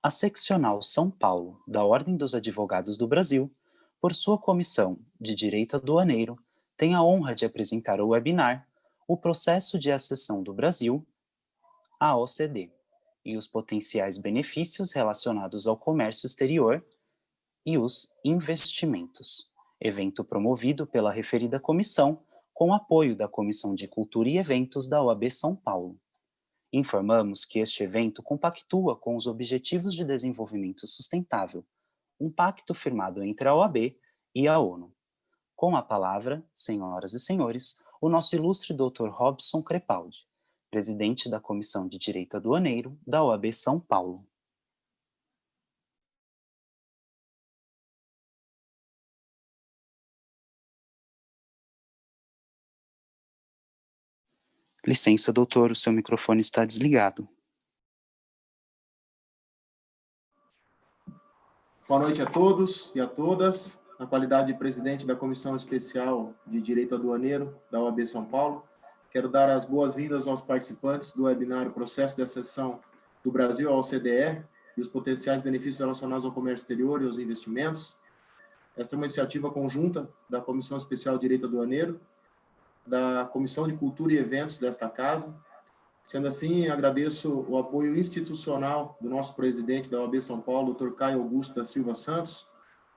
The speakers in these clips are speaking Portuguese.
A Seccional São Paulo da Ordem dos Advogados do Brasil, por sua Comissão de Direito Aduaneiro, tem a honra de apresentar o webinar O Processo de Acessão do Brasil à OCDE e os potenciais benefícios relacionados ao comércio exterior e os investimentos, evento promovido pela referida comissão com apoio da Comissão de Cultura e Eventos da OAB São Paulo. Informamos que este evento compactua com os Objetivos de Desenvolvimento Sustentável, um pacto firmado entre a OAB e a ONU. Com a palavra, senhoras e senhores, o nosso ilustre Dr. Robson Crepaldi, presidente da Comissão de Direito Aduaneiro da OAB São Paulo. Licença, doutor, o seu microfone está desligado. Boa noite a todos e a todas. Na qualidade de presidente da Comissão Especial de Direito Aduaneiro da OAB São Paulo, quero dar as boas-vindas aos participantes do webinar Processo de Acessão do Brasil à OCDE e os potenciais benefícios relacionados ao comércio exterior e aos investimentos. Esta é uma iniciativa conjunta da Comissão Especial de Direito Aduaneiro, da Comissão de Cultura e Eventos desta casa. Sendo assim, agradeço o apoio institucional do nosso presidente da OAB São Paulo, Dr. Caio Augusto da Silva Santos,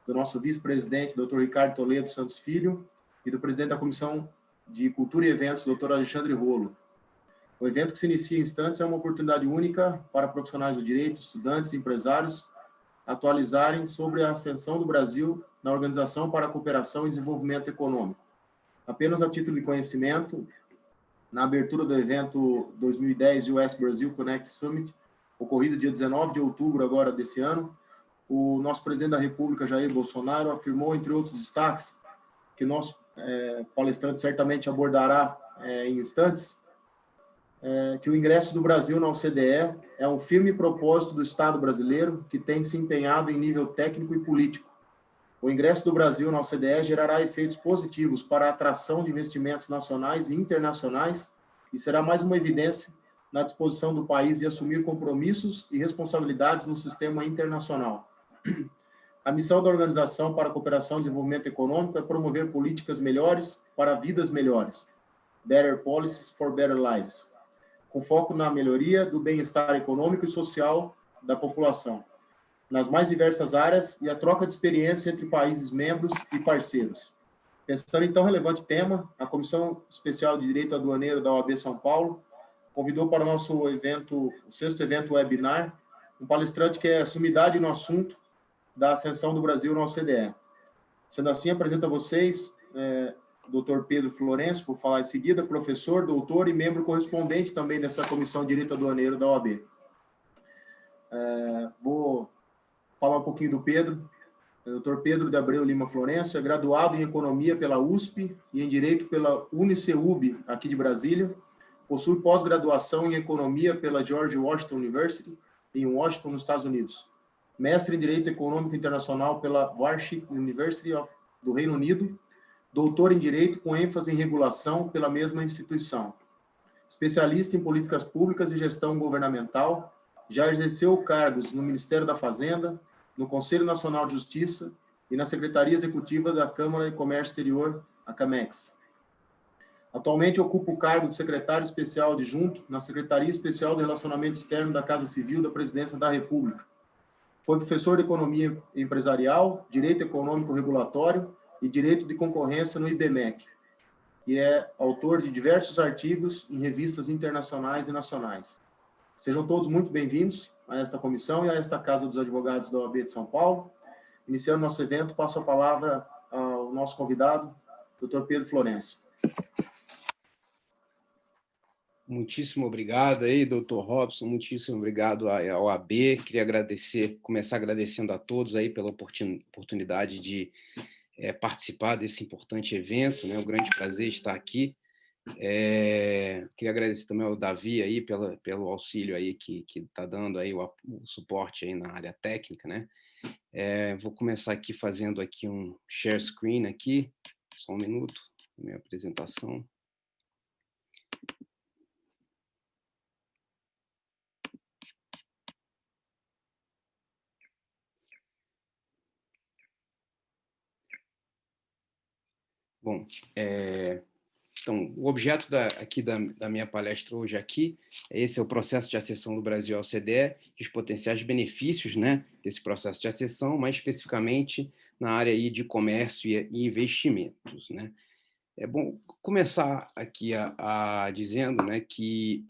do nosso vice-presidente, Dr. Ricardo Toledo Santos Filho, e do presidente da Comissão de Cultura e Eventos, Dr. Alexandre Rolo. O evento que se inicia em instantes é uma oportunidade única para profissionais do direito, estudantes e empresários atualizarem sobre a ascensão do Brasil na Organização para a Cooperação e Desenvolvimento Econômico. Apenas a título de conhecimento, na abertura do evento 2010 US Brasil Connect Summit, ocorrido dia 19 de outubro agora desse ano, o nosso presidente da República, Jair Bolsonaro, afirmou, entre outros destaques, que o nosso palestrante certamente abordará em instantes, que o ingresso do Brasil na OCDE é um firme propósito do Estado brasileiro que tem se empenhado em nível técnico e político. O ingresso do Brasil na OCDE gerará efeitos positivos para a atração de investimentos nacionais e internacionais e será mais uma evidência na disposição do país de assumir compromissos e responsabilidades no sistema internacional. A missão da Organização para a Cooperação e Desenvolvimento Econômico é promover políticas melhores para vidas melhores, Better Policies for Better Lives, com foco na melhoria do bem-estar econômico e social da população, nas mais diversas áreas e a troca de experiência entre países membros e parceiros. Pensando em tão relevante tema, a Comissão Especial de Direito Aduaneiro da OAB São Paulo convidou para o nosso evento, o 6º evento webinar, um palestrante que é sumidade no assunto da ascensão do Brasil na OCDE. Sendo assim, apresento a vocês Dr. Pedro Florencio, vou falar em seguida, professor, doutor e membro correspondente também dessa Comissão de Direito Aduaneiro da OAB. Vou falar um pouquinho do Pedro. O Dr. Pedro de Abreu Lima Florencio é graduado em Economia pela USP e em Direito pela UniCeub, aqui de Brasília. Possui pós-graduação em Economia pela George Washington University, em Washington, nos Estados Unidos. Mestre em Direito Econômico Internacional pela Warwick University do Reino Unido. Doutor em Direito com ênfase em Regulação pela mesma instituição. Especialista em Políticas Públicas e Gestão Governamental. Já exerceu cargos no Ministério da Fazenda, no Conselho Nacional de Justiça e na Secretaria Executiva da Câmara de Comércio Exterior, a CAMEX. Atualmente ocupa o cargo de secretário especial adjunto na Secretaria Especial de Relacionamento Externo da Casa Civil da Presidência da República. Foi professor de Economia Empresarial, Direito Econômico Regulatório e Direito de Concorrência no IBMEC. E é autor de diversos artigos em revistas internacionais e nacionais. Sejam todos muito bem-vindos a esta comissão e a esta Casa dos Advogados da OAB de São Paulo. Iniciando nosso evento, passo a palavra ao nosso convidado, Dr. Pedro Florencio. Muitíssimo obrigado aí, doutor Robson, muitíssimo obrigado à OAB. Queria começar agradecendo a todos aí pela oportunidade de participar desse importante evento, né? É um grande prazer estar aqui. Queria agradecer também ao Davi aí pelo auxílio aí que está dando aí o suporte aí na área técnica, né? Vou começar aqui fazendo aqui um share screen aqui, só um minuto, minha apresentação. Bom, então, o objeto da minha palestra hoje aqui, esse é o processo de acessão do Brasil à OCDE, e os potenciais benefícios, né, desse processo de acessão, mais especificamente na área aí de comércio e investimentos, né. É bom começar aqui dizendo, né, que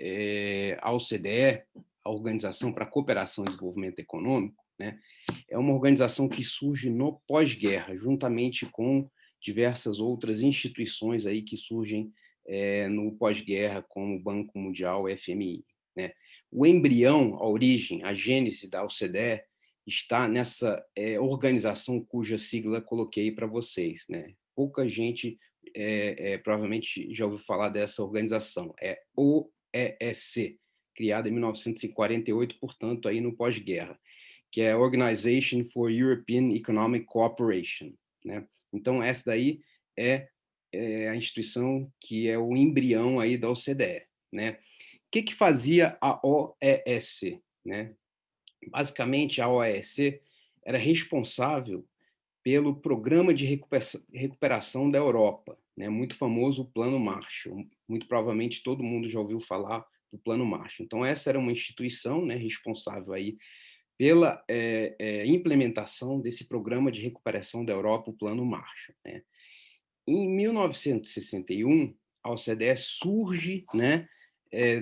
a OCDE, a Organização para a Cooperação e Desenvolvimento Econômico, né, é uma organização que surge no pós-guerra, juntamente com diversas outras instituições aí que surgem no pós-guerra, como o Banco Mundial, o FMI, né. O embrião, a origem, a gênese da OCDE está nessa organização cuja sigla coloquei para vocês, né. Pouca gente provavelmente já ouviu falar dessa organização, é OEEC, criada em 1948, portanto, aí no pós-guerra, que é a Organization for European Economic Cooperation, né? Então, essa daí é a instituição que é o embrião aí da OCDE, né? O que fazia a OEEC, né? Basicamente, a OEEC era responsável pelo Programa de Recuperação da Europa, né? Muito famoso o Plano Marshall. Muito provavelmente todo mundo já ouviu falar do Plano Marshall. Então, essa era uma instituição, né, responsável aí pela implementação desse Programa de Recuperação da Europa, o Plano Marshall, né? Em 1961, a OCDE surge, né,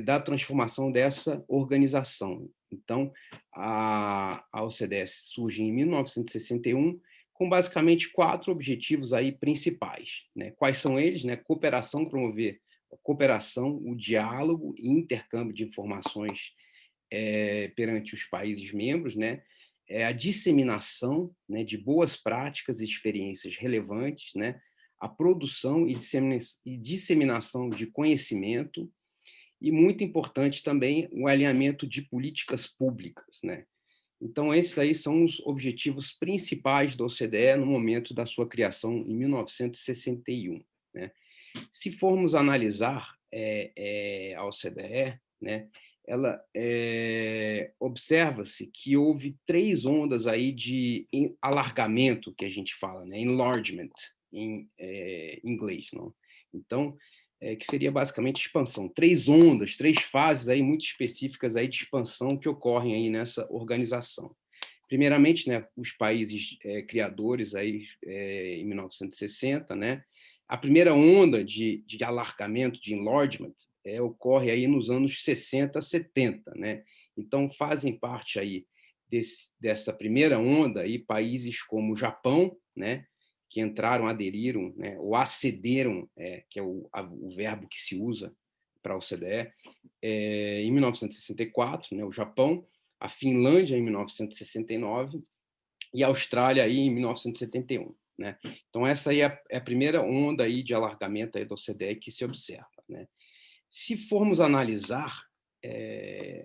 da transformação dessa organização. Então, a OCDE surge em 1961 com basicamente 4 objetivos aí principais, né? Quais são eles? Né? Cooperação, promover a cooperação, o diálogo e intercâmbio de informações perante os países membros, né? A disseminação, né, de boas práticas e experiências relevantes, né? A produção e disseminação de conhecimento e, muito importante também, o alinhamento de políticas públicas, né? Então, esses aí são os objetivos principais da OCDE no momento da sua criação, em 1961, né? Se formos analisar a OCDE, né, ela observa-se que houve 3 ondas aí de alargamento, que a gente fala, né, enlargement, em inglês, não? Então, que seria basicamente expansão. 3 ondas, 3 fases aí muito específicas aí de expansão que ocorrem aí nessa organização. Primeiramente, né, os países criadores aí em 1960, né, a primeira onda de alargamento, de enlargement, ocorre aí nos anos 60, 70, né? Então, fazem parte aí dessa primeira onda aí países como o Japão, né, que entraram, aderiram, né, ou acederam, que é o verbo que se usa para a OCDE, em 1964, né, o Japão, a Finlândia em 1969 e a Austrália aí em 1971, né? Então essa aí é a primeira onda aí de alargamento aí da OCDE que se observa, né? Se formos analisar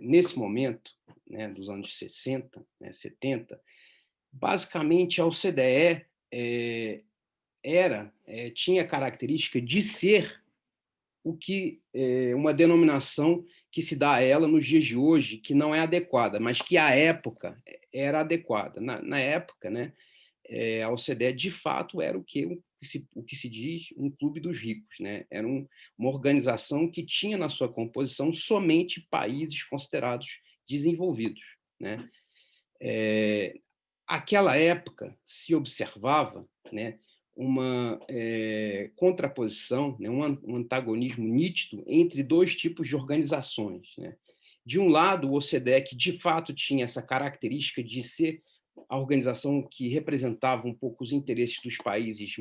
nesse momento, né, dos anos 60, né, 70, basicamente a OCDE tinha a característica de ser o que uma denominação que se dá a ela nos dias de hoje, que não é adequada, mas que à época era adequada. Na época, né, a OCDE de fato era o que se diz um clube dos ricos, né? Era uma organização que tinha na sua composição somente países considerados desenvolvidos, né? Aquela época se observava, né, uma contraposição, né, um antagonismo nítido entre 2 tipos de organizações, né? De um lado, o OCDE, que de fato tinha essa característica de ser a organização que representava um pouco os interesses dos países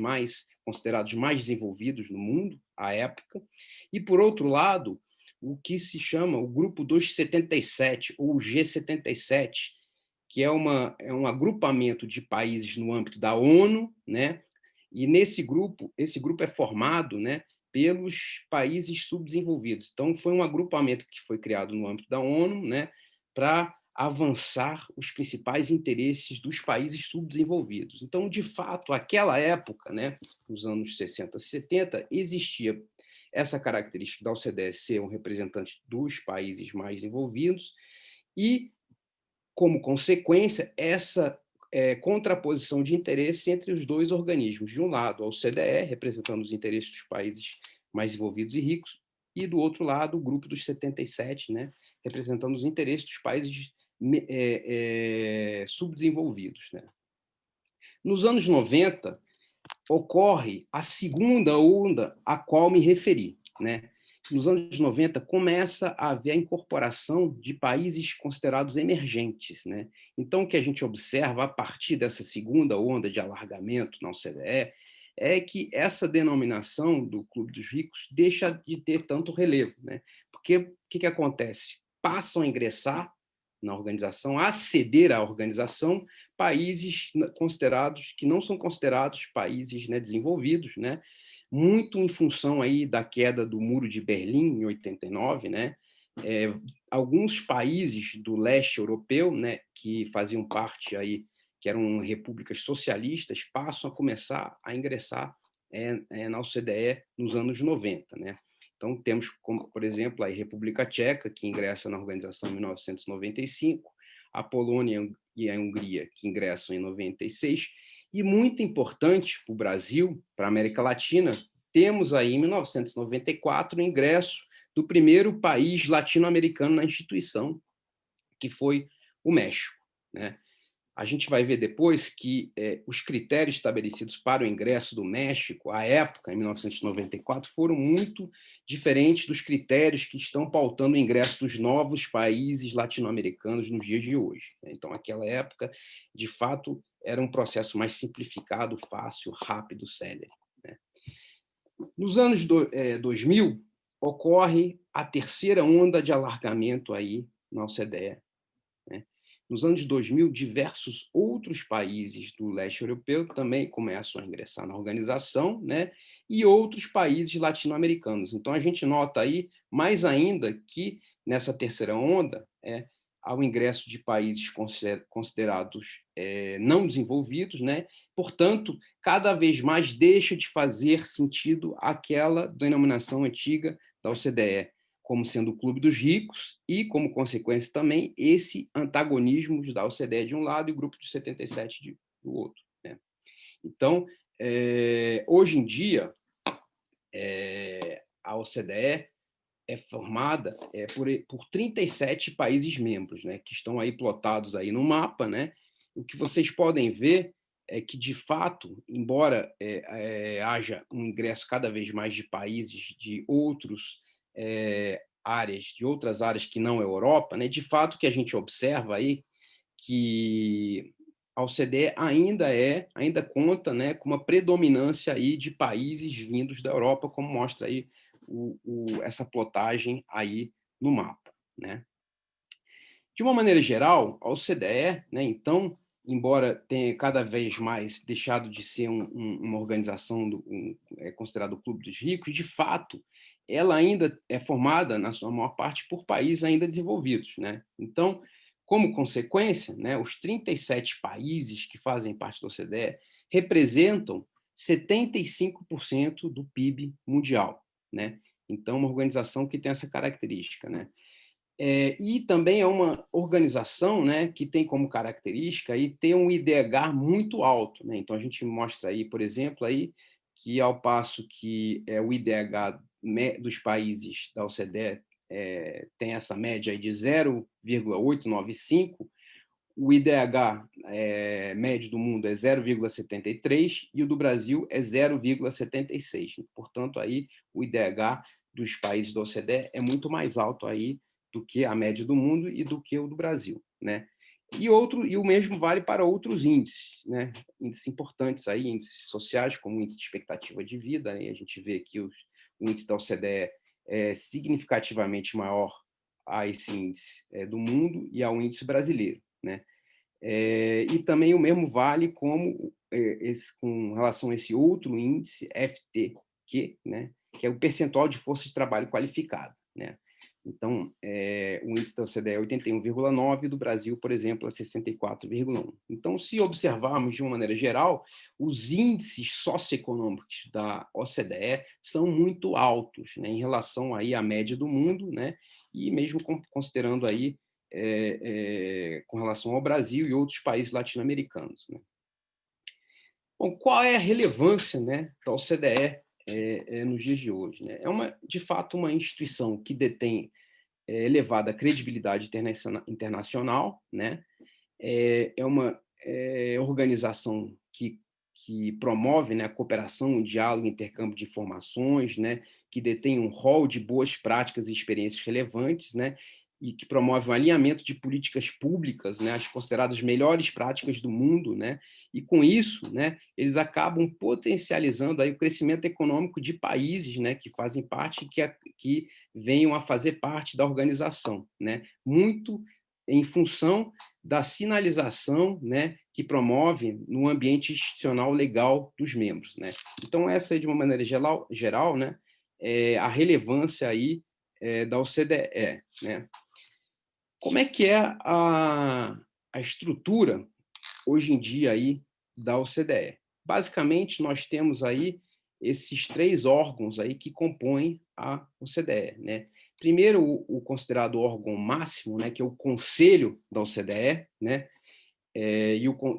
considerados mais desenvolvidos no mundo, à época, e, por outro lado, o que se chama o Grupo dos 77, ou G77, que é um agrupamento de países no âmbito da ONU, né? E esse grupo é formado, né, pelos países subdesenvolvidos. Então, foi um agrupamento que foi criado no âmbito da ONU, né, para avançar os principais interesses dos países subdesenvolvidos. Então, de fato, aquela época, né, nos anos 60, 70, existia essa característica da OCDE ser um representante dos países mais desenvolvidos e, como consequência, essa contraposição de interesse entre os dois organismos. De um lado, a OCDE, representando os interesses dos países mais desenvolvidos e ricos, e do outro lado, o grupo dos 77, né, representando os interesses dos países subdesenvolvidos. Né. Nos anos 90, ocorre a segunda onda a qual me referi. Né. Nos anos 90, começa a haver a incorporação de países considerados emergentes. Né. Então, o que a gente observa a partir dessa segunda onda de alargamento na OCDE é que essa denominação do Clube dos Ricos deixa de ter tanto relevo. Né. Porque o que acontece? Passam a ingressar na organização, a aceder à organização, países considerados que não são considerados países, né, desenvolvidos, né, muito em função aí da queda do Muro de Berlim em 89, né, alguns países do leste europeu, né, que faziam parte aí, que eram repúblicas socialistas, passam a começar a ingressar na OCDE nos anos 90, né. Então, temos, como, por exemplo, a República Tcheca, que ingressa na organização em 1995, a Polônia e a Hungria, que ingressam em 96, e muito importante para o Brasil, para a América Latina, temos aí, em 1994, o ingresso do primeiro país latino-americano na instituição, que foi o México. Né? A gente vai ver depois que os critérios estabelecidos para o ingresso do México, à época, em 1994, foram muito diferentes dos critérios que estão pautando o ingresso dos novos países latino-americanos nos dias de hoje. Então, naquela época, de fato, era um processo mais simplificado, fácil, rápido, célere. Né? Nos anos 2000, ocorre a terceira onda de alargamento aí na OCDE. Né? Nos anos 2000, diversos outros países do leste europeu também começam a ingressar na organização, né? E outros países latino-americanos. Então, a gente nota aí, mais ainda, que nessa terceira onda, há o ingresso de países considerados não desenvolvidos, né? Portanto, cada vez mais deixa de fazer sentido aquela denominação antiga da OCDE, como sendo o Clube dos Ricos e, como consequência também, esse antagonismo da OCDE de um lado e o Grupo dos 77 do outro. Né? Então, hoje em dia, a OCDE é formada por 37 países membros, né, que estão aí plotados aí no mapa. Né? O que vocês podem ver é que, de fato, embora haja um ingresso cada vez mais de países de outros áreas, de outras áreas que não a Europa, né, de fato, o que a gente observa aí que a OCDE ainda conta, né, com uma predominância aí de países vindos da Europa, como mostra aí essa plotagem aí no mapa. Né? De uma maneira geral, a OCDE, né, então, embora tenha cada vez mais deixado de ser uma organização considerada o Clube dos Ricos, de fato, ela ainda é formada, na sua maior parte, por países ainda desenvolvidos. Né? Então, como consequência, né, os 37 países que fazem parte da OCDE representam 75% do PIB mundial. Né? Então, uma organização que tem essa característica. Né? E também é uma organização, né, que tem como característica aí, ter um IDH muito alto. Né? Então, a gente mostra aí, por exemplo, aí, que ao passo que o IDH dos países da OCDE tem essa média aí de 0,895, o IDH médio do mundo é 0,73 e o do Brasil é 0,76. Portanto, aí, o IDH dos países da OCDE é muito mais alto aí do que a média do mundo e do que o do Brasil. Né? E o mesmo vale para outros índices, né? Índices importantes, aí, índices sociais, como o índice de expectativa de vida. Né? A gente vê que o índice da OCDE é significativamente maior a esse índice do mundo e ao índice brasileiro. Né? E também o mesmo vale com relação a esse outro índice, FTQ, né? Que é o percentual de força de trabalho qualificada. Né? Então, o índice da OCDE é 81,9, do Brasil, por exemplo, é 64,1. Então, se observarmos de uma maneira geral, os índices socioeconômicos da OCDE são muito altos, né, em relação aí à média do mundo, né, e mesmo considerando aí com relação ao Brasil e outros países latino-americanos, né? Bom, qual é a relevância, né, da OCDE nos dias de hoje, né? É, de fato, uma instituição que detém elevada credibilidade internacional, né? É uma organização que promove, né, a cooperação, o diálogo, o intercâmbio de informações, né, que detém um rol de boas práticas e experiências relevantes, né, e que promove um alinhamento de políticas públicas, né, as consideradas melhores práticas do mundo, né, e com isso, né, eles acabam potencializando aí o crescimento econômico de países, né, que fazem parte, que venham a fazer parte da organização, né, muito em função da sinalização, né, que promove no ambiente institucional legal dos membros, né? Então, essa é, de uma maneira geral, né, a relevância aí da OCDE, né? Como é que é a estrutura, hoje em dia, aí, da OCDE? Basicamente, nós temos aí esses 3 órgãos aí que compõem a OCDE, né? Primeiro, o considerado órgão máximo, né, que é o Conselho da OCDE, né,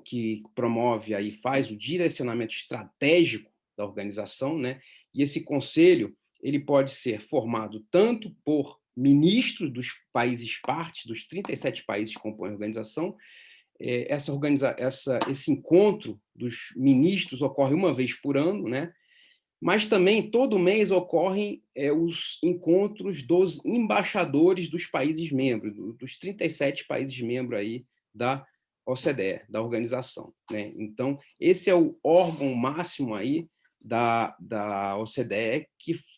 que promove aí, faz o direcionamento estratégico da organização, né? E esse conselho ele pode ser formado tanto por ministros dos países partes, dos 37 países que compõem a organização. Esse encontro dos ministros ocorre uma vez por ano, né? Mas também todo mês ocorrem os encontros dos embaixadores dos países membros, dos 37 países membros aí da OCDE, da organização, né? Então, esse é o órgão máximo aí da OCDE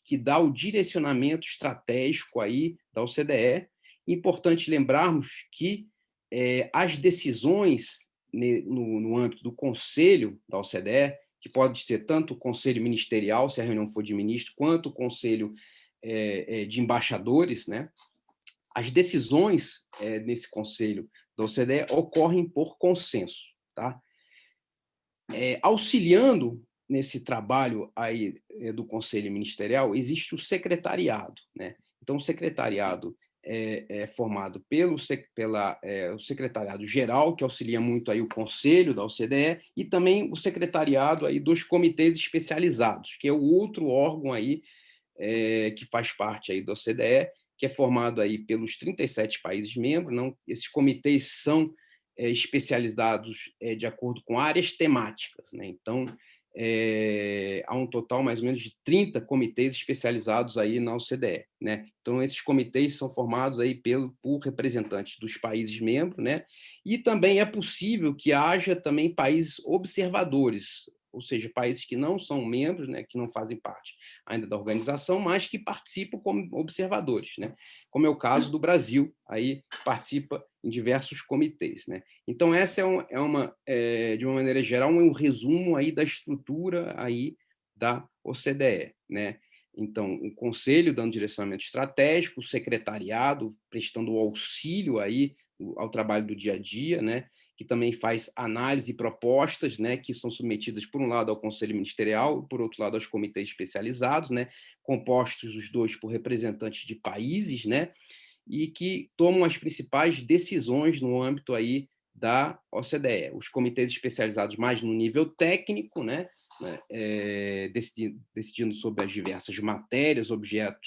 que dá o direcionamento estratégico aí da OCDE. Importante lembrarmos que as decisões no âmbito do Conselho da OCDE, que pode ser tanto o conselho ministerial, se a reunião for de ministro, quanto o conselho de embaixadores, né? As decisões nesse conselho da OCDE ocorrem por consenso, tá? Auxiliando nesse trabalho aí do conselho ministerial, existe o secretariado, né? Então, o secretariado é formado pelo o secretariado geral, que auxilia muito aí o conselho da OCDE, e também o secretariado aí dos comitês especializados, que é o outro órgão aí que faz parte aí da OCDE, que é formado aí pelos 37 países membros. Não, esses comitês são especializados de acordo com áreas temáticas, né? Então, há um total mais ou menos de 30 comitês especializados aí na OCDE, né? Então, esses comitês são formados aí por representantes dos países membros, né? E também é possível que haja também países observadores, ou seja, países que não são membros, né, que não fazem parte ainda da organização, mas que participam como observadores, né? Como é o caso do Brasil, aí participa em diversos comitês, né? Então, essa de uma maneira geral, um resumo aí da estrutura aí da OCDE, né? Então, o conselho dando direcionamento estratégico, o secretariado prestando auxílio aí ao trabalho do dia a dia, né? Que também faz análise e propostas, né, que são submetidas, por um lado, ao Conselho Ministerial e, por outro lado, aos comitês especializados, né, compostos os dois por representantes de países, né, e que tomam as principais decisões no âmbito aí da OCDE. Os comitês especializados mais no nível técnico, né, decidindo sobre as diversas matérias, objeto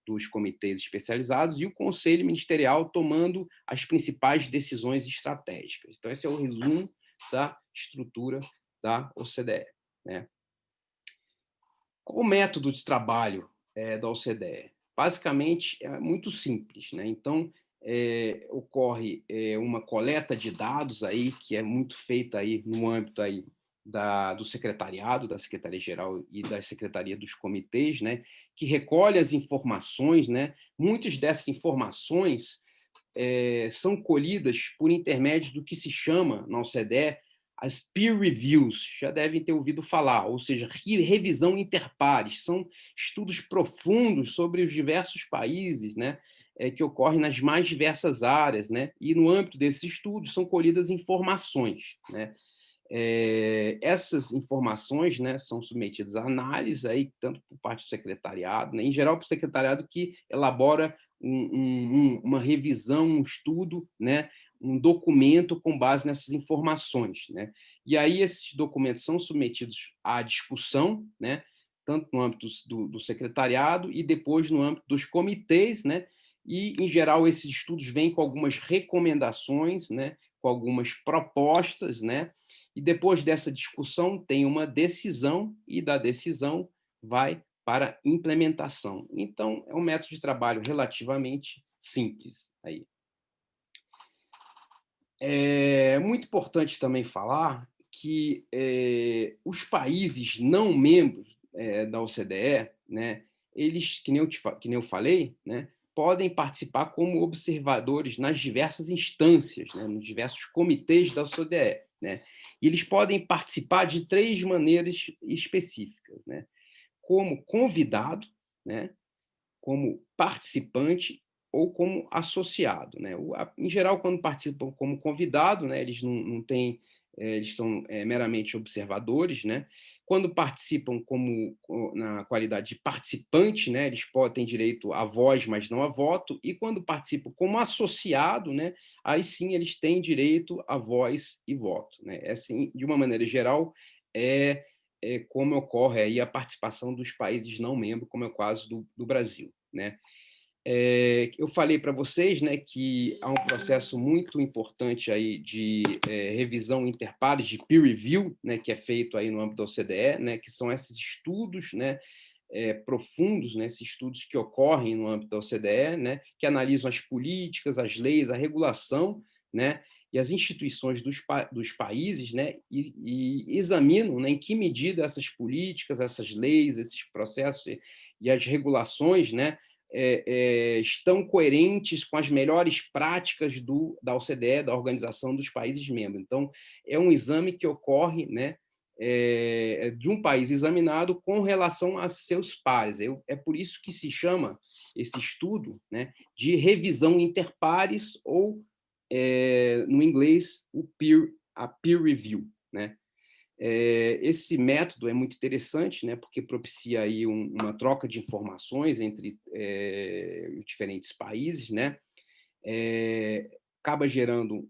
dos comitês especializados, e o Conselho Ministerial tomando as principais decisões estratégicas. Então, esse é o resumo da estrutura da OCDE, né? Qual o método de trabalho da OCDE? Basicamente, é muito simples, né? Então, ocorre uma coleta de dados aí, que é muito feita aí no âmbito aí do secretariado, da Secretaria-Geral e da Secretaria dos Comitês, né, que recolhe as informações, né? Muitas dessas informações são colhidas por intermédio do que se chama, na OCDE, as peer reviews, já devem ter ouvido falar, ou seja, revisão interpares, são estudos profundos sobre os diversos países, né, que ocorrem nas mais diversas áreas, né, e no âmbito desses estudos são colhidas informações, né. Essas informações, né, são submetidas à análise, aí, tanto por parte do secretariado, né, em geral, para o secretariado que elabora uma revisão, um estudo, né, um documento com base nessas informações, né? E aí esses documentos são submetidos à discussão, né, tanto no âmbito do secretariado e depois no âmbito dos comitês, né? E, em geral, esses estudos vêm com algumas recomendações, né, com algumas propostas, né? E depois dessa discussão tem uma decisão, e da decisão vai para implementação. Então, é um método de trabalho relativamente simples aí. É muito importante também falar que os países não membros da OCDE, né, eles, que nem eu falei, né, podem participar como observadores nas diversas instâncias, né, nos diversos comitês da OCDE, né, e eles podem participar de 3 maneiras específicas, né, como convidado, né, como participante ou como associado, né? Em geral, quando participam como convidado, né, eles não têm, eles são meramente observadores, né? Quando participam na qualidade de participante, né, eles têm direito à voz, mas não a voto. E quando participam como associado, né, aí sim eles têm direito à voz e voto, né? Assim, de uma maneira geral, como ocorre aí a participação dos países não membros, como é o caso do Brasil, né? Eu falei para vocês, né, que há um processo muito importante aí de revisão interpares, de peer review, né, que é feito aí no âmbito da OCDE, né, que são esses estudos, né, profundos, né, esses estudos que ocorrem no âmbito da OCDE, né, que analisam as políticas, as leis, a regulação, né, e as instituições dos países, né, e examinam, né, em que medida essas políticas, essas leis, esses processos e as regulações, né, estão coerentes com as melhores práticas da OCDE, da Organização dos Países Membros. Então, é um exame que ocorre, né, de um país examinado com relação a seus pares. É por isso que se chama esse estudo, né, de revisão interpares ou, no inglês, a peer review, né? Esse método é muito interessante, né, porque propicia aí uma troca de informações entre os diferentes países, né, acaba gerando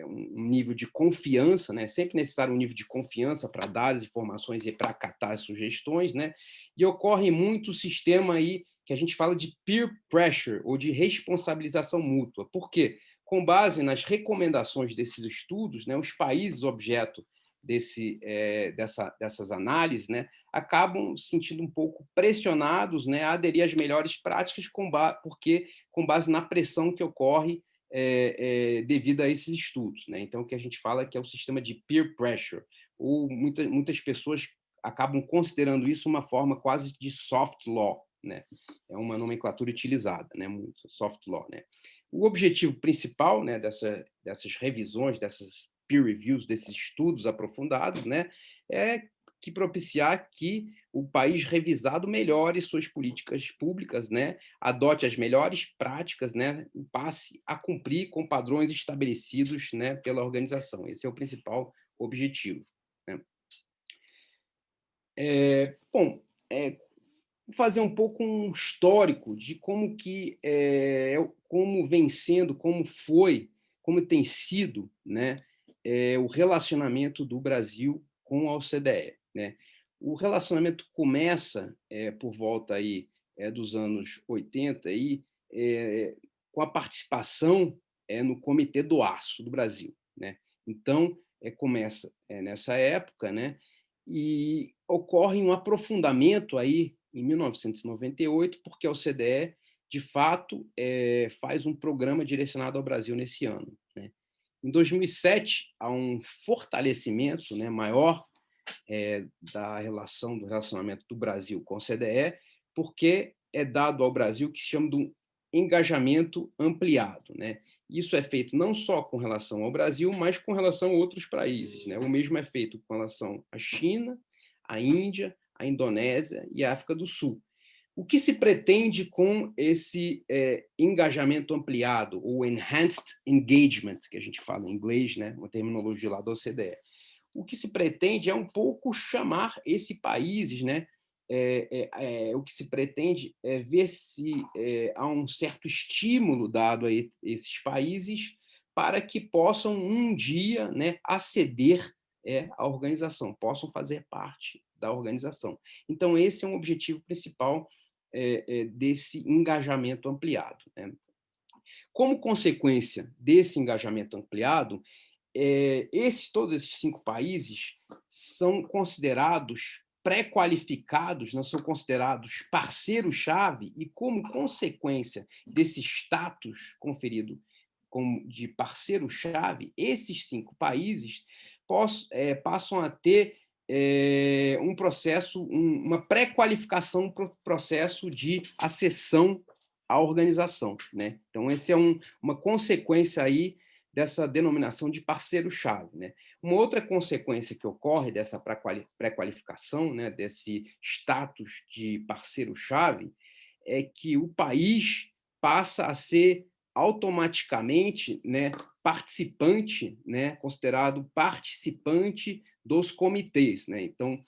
um nível de confiança, né, é sempre necessário um nível de confiança para dar as informações e para acatar as sugestões, né, e ocorre muito o sistema aí que a gente fala de peer pressure, ou de responsabilização mútua. Por quê? Com base nas recomendações desses estudos, né, os países objeto dessas análises, né, acabam se sentindo um pouco pressionados, né, a aderir às melhores práticas, porque com base na pressão que ocorre devido a esses estudos, né? Então, o que a gente fala é que é o sistema de peer pressure, ou muitas pessoas acabam considerando isso uma forma quase de soft law, né? É uma nomenclatura utilizada, né? Muito soft law, né? O objetivo principal, né, dessas revisões, dessas peer reviews, desses estudos aprofundados, né, é que propiciar que o país revisado melhore suas políticas públicas, né, adote as melhores práticas, né, e passe a cumprir com padrões estabelecidos, né, pela organização. Esse é o principal objetivo, né? Bom, vou fazer um pouco um histórico de como vem sendo, como tem sido, né, o relacionamento do Brasil com a OCDE, né? O relacionamento começa por volta aí dos anos 80 aí, com a participação no Comitê do Aço do Brasil, né? Então começa nessa época, né? E ocorre um aprofundamento aí em 1998, porque a OCDE, de fato, faz um programa direcionado ao Brasil nesse ano, né? Em 2007, há um fortalecimento, né, maior do relacionamento do Brasil com a OCDE, porque é dado ao Brasil o que se chama de um engajamento ampliado, né? Isso é feito não só com relação ao Brasil, mas com relação a outros países, né? O mesmo é feito com relação à China, à Índia, à Indonésia e à África do Sul. O que se pretende com esse engajamento ampliado, ou enhanced engagement, que a gente fala em inglês, né? Uma terminologia lá da OCDE? O que se pretende é um pouco chamar esses países, né, o que se pretende é ver se há um certo estímulo dado a esses países para que possam um dia, né, aceder à organização, possam fazer parte da organização. Então, esse é um objetivo principal desse engajamento ampliado, né? Como consequência desse engajamento ampliado, todos esses 5 países são considerados pré-qualificados, não são considerados parceiro-chave, e como consequência desse status conferido de parceiro-chave, esses 5 países passam a ter um processo, uma pré-qualificação para o processo de acessão à organização, né? Então, essa é uma consequência aí dessa denominação de parceiro-chave, né? Uma outra consequência que ocorre dessa pré-qualificação, né, desse status de parceiro-chave, é que o país passa a ser automaticamente, né, participante, né, considerado participante dos comitês, né? Então,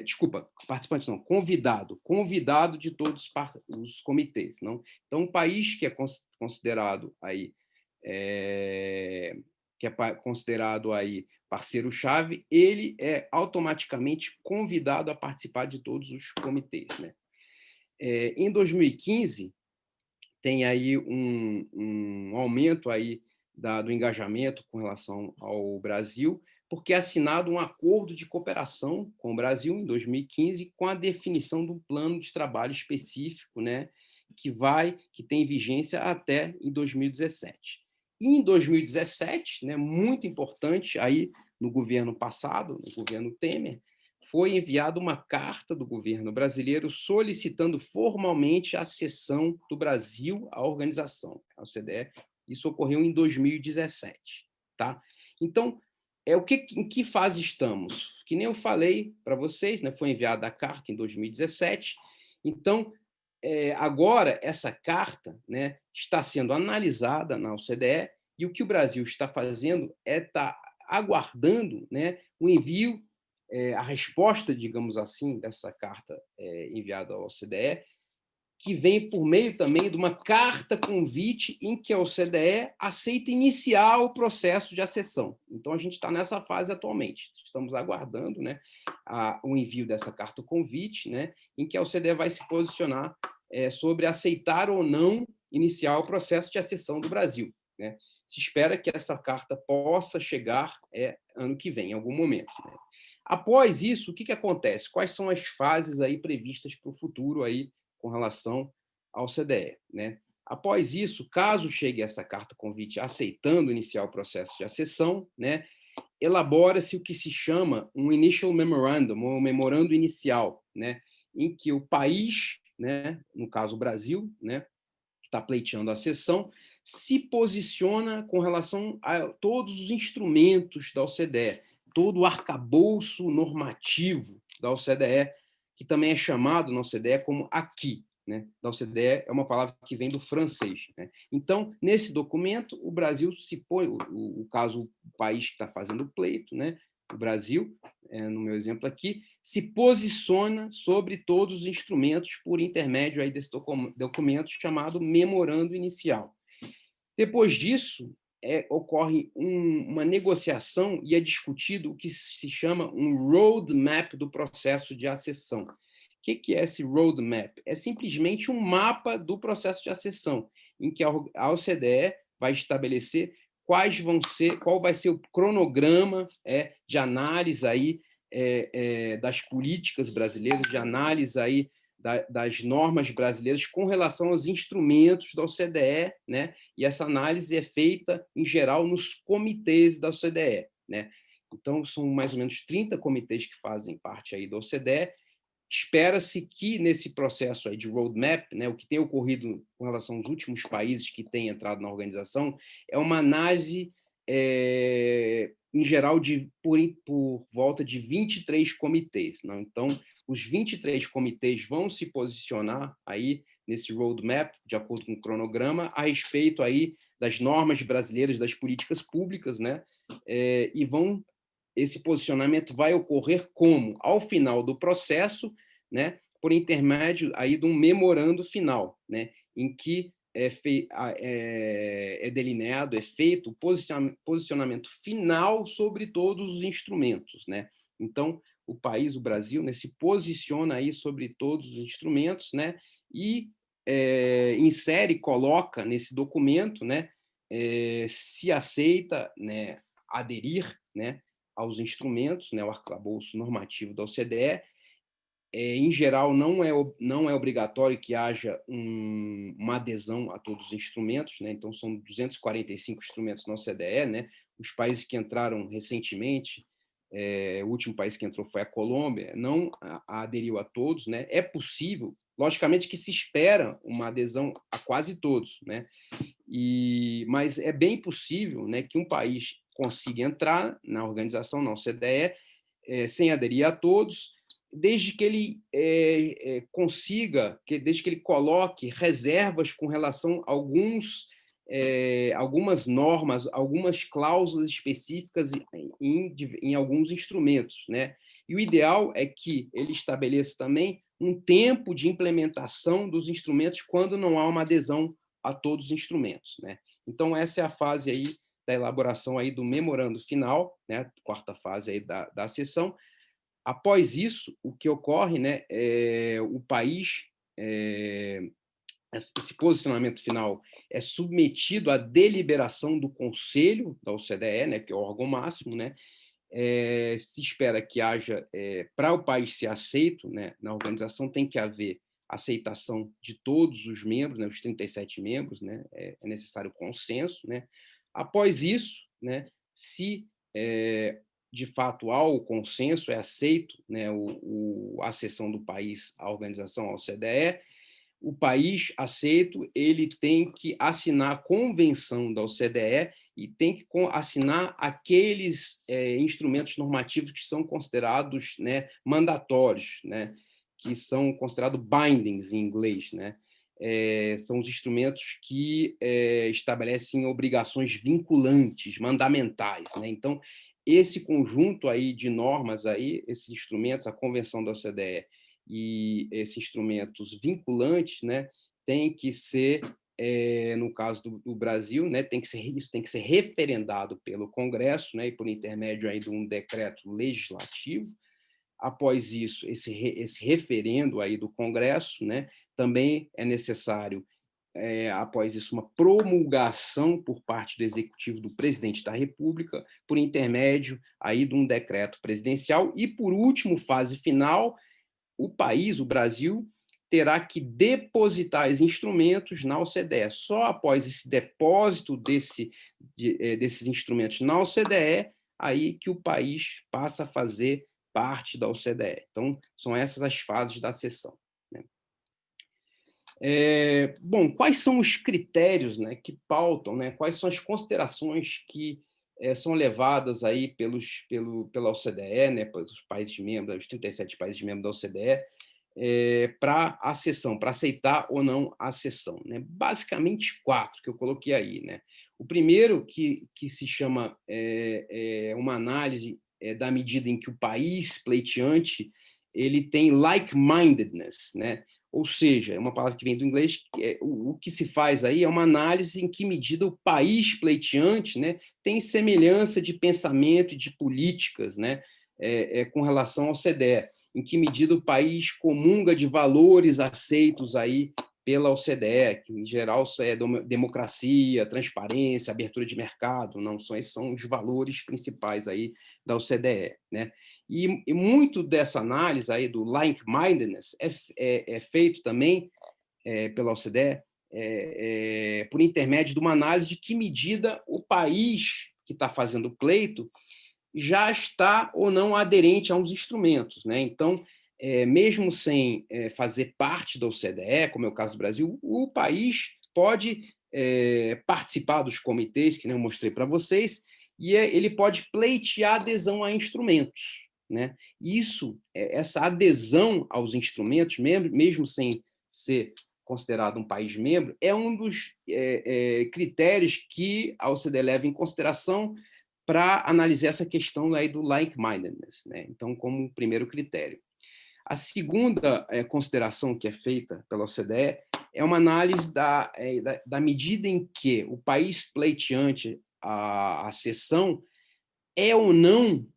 desculpa, participante não, convidado de todos os comitês, não? Então, um país que é considerado aí parceiro-chave, ele é automaticamente convidado a participar de todos os comitês, né? Em 2015, tem aí um aumento aí do engajamento com relação ao Brasil, porque é assinado um acordo de cooperação com o Brasil em 2015, com a definição de um plano de trabalho específico, né, que tem vigência até em 2017. E em 2017, né, muito importante, aí no governo passado, no governo Temer, foi enviada uma carta do governo brasileiro solicitando formalmente a acessão do Brasil à organização, à OCDE. Isso ocorreu em 2017. Tá? Então, em que fase estamos? Que nem eu falei para vocês, né, foi enviada a carta em 2017. Então, agora, essa carta, né, está sendo analisada na OCDE, e o que o Brasil está fazendo é estar aguardando, né, o envio, a resposta, digamos assim, dessa carta enviada à OCDE, que vem por meio também de uma carta convite em que a OCDE aceita iniciar o processo de acessão. Então, a gente está nessa fase atualmente. Estamos aguardando, né, o envio dessa carta convite, né, em que a OCDE vai se posicionar sobre aceitar ou não iniciar o processo de acessão do Brasil, né? Se espera que essa carta possa chegar ano que vem, em algum momento, né? Após isso, o que acontece? Quais são as fases aí previstas para o futuro aí com relação ao CDE, né? Após isso, caso chegue essa carta convite aceitando iniciar o processo de acessão, né, elabora-se o que se chama um initial memorandum, um memorando inicial, né, em que o país, né, no caso o Brasil, né, que está pleiteando a acessão, se posiciona com relação a todos os instrumentos da OCDE, todo o arcabouço normativo da OCDE, que também é chamado na OCDE como acquis, né? Da OCDE é uma palavra que vem do francês, né? Então, nesse documento, o Brasil se põe, o caso, o país que está fazendo o pleito, né? O Brasil, no meu exemplo aqui, se posiciona sobre todos os instrumentos por intermédio aí desse documento chamado Memorando Inicial. Depois disso, ocorre uma negociação e é discutido o que se chama um roadmap do processo de acessão. O que é esse roadmap? É simplesmente um mapa do processo de acessão, em que a OCDE vai estabelecer qual vai ser o cronograma de análise aí, das políticas brasileiras, de análise aí das normas brasileiras com relação aos instrumentos da OCDE, né? E essa análise é feita, em geral, nos comitês da OCDE, né? Então, são mais ou menos 30 comitês que fazem parte aí da OCDE. Espera-se que, nesse processo aí de roadmap, né, o que tem ocorrido com relação aos últimos países que têm entrado na organização, é uma análise, em geral, por volta de 23 comitês. Não? Então, os 23 comitês vão se posicionar aí nesse roadmap, de acordo com o cronograma, a respeito aí das normas brasileiras, das políticas públicas, né? Esse posicionamento vai ocorrer como, ao final do processo, né, por intermédio aí de um memorando final, né, em que é delineado, é feito o posicionamento final sobre todos os instrumentos, né? Então, o país, o Brasil, né, se posiciona aí sobre todos os instrumentos, né, e insere, coloca nesse documento, né, se aceita, né, aderir, né, aos instrumentos, né, o arcabouço normativo da OCDE. Em geral, não é obrigatório que haja uma adesão a todos os instrumentos, né? Então, são 245 instrumentos na OCDE, né? Os países que entraram recentemente, o último país que entrou foi a Colômbia, não aderiu a todos, né? É possível, logicamente que se espera uma adesão a quase todos, né? Mas é bem possível, né, que um país consiga entrar na organização, na OCDE, sem aderir a todos, desde que ele consiga, desde que ele coloque reservas com relação a algumas normas, algumas cláusulas específicas em alguns instrumentos, né? E o ideal é que ele estabeleça também um tempo de implementação dos instrumentos quando não há uma adesão a todos os instrumentos, né? Então, essa é a fase aí da elaboração aí do memorando final, né? Quarta fase aí da sessão. Após isso, o que ocorre, né, o país, esse posicionamento final é submetido à deliberação do Conselho da OCDE, né, que é o órgão máximo, né, se espera que haja, para o país ser aceito, né, na organização, tem que haver aceitação de todos os membros, né, os 37 membros, né, é necessário consenso, né. Após isso, né, se de fato há o consenso, é aceito, né, a acessão do país à organização, à OCDE, o país aceito, ele tem que assinar a convenção da OCDE e tem que assinar aqueles instrumentos normativos que são considerados, né, mandatórios, né, que são considerados bindings em inglês, né? São os instrumentos que estabelecem obrigações vinculantes, mandamentais, né? Então, esse conjunto aí de normas, aí, esses instrumentos, a Convenção da OCDE e esses instrumentos vinculantes, né, tem que ser, no caso do Brasil, né, isso tem que ser referendado pelo Congresso, né, e por intermédio aí de um decreto legislativo. Após isso, esse referendo aí do Congresso, né, também é necessário, após isso, uma promulgação por parte do Executivo do Presidente da República, por intermédio aí de um decreto presidencial. E, por último, fase final, o país, o Brasil, terá que depositar os instrumentos na OCDE. Só após esse depósito desses instrumentos na OCDE, aí que o país passa a fazer parte da OCDE. Então, são essas as fases da sessão, né? Bom, quais são os critérios, né, que pautam, né, quais são as considerações que são levadas aí pela OCDE, né, pelos países membros, os 37 países membros da OCDE, para a sessão, para aceitar ou não a sessão, né? Basicamente 4 que eu coloquei aí, né? O primeiro, que se chama uma análise da medida em que o país pleiteante ele tem like-mindedness, né? Ou seja, é uma palavra que vem do inglês, o que se faz aí é uma análise em que medida o país pleiteante, né, tem semelhança de pensamento e de políticas, né, com relação ao OCDE, em que medida o país comunga de valores aceitos aí pela OCDE, que em geral é democracia, transparência, abertura de mercado, não são esses são os valores principais aí da OCDE, né? E muito dessa análise aí do like-mindedness é feito também pela OCDE por intermédio de uma análise de que medida o país que está fazendo o pleito já está ou não aderente a uns instrumentos, né? Então, mesmo sem fazer parte da OCDE, como é o caso do Brasil, o país pode participar dos comitês, que eu mostrei para vocês, e ele pode pleitear adesão a instrumentos, né? Essa adesão aos instrumentos, mesmo sem ser considerado um país membro, é um dos critérios que a OCDE leva em consideração para analisar essa questão aí do like-mindedness, né? Então, como primeiro critério. A segunda consideração que é feita pela OCDE é uma análise da medida em que o país pleiteante a cessão é ou não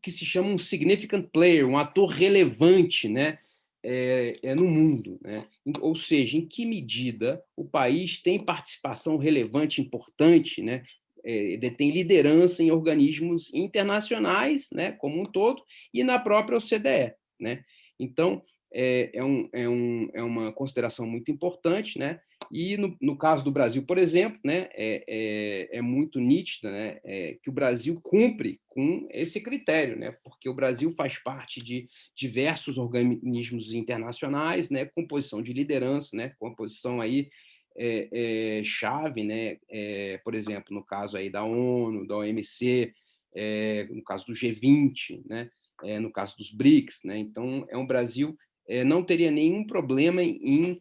que se chama um significant player, um ator relevante, né, no mundo, né? Ou seja, em que medida o país tem participação relevante, importante, né, detém liderança em organismos internacionais, né, como um todo, e na própria OCDE, né? Então, é uma consideração muito importante, né? E no caso do Brasil, por exemplo, né, é muito nítido, né, que o Brasil cumpre com esse critério, né, porque o Brasil faz parte de diversos organismos internacionais, né, com posição de liderança, né, com a posição aí chave, né, por exemplo, no caso aí da ONU, da OMC, no caso do G20, né, no caso dos BRICS, né, então é um Brasil não teria nenhum problema em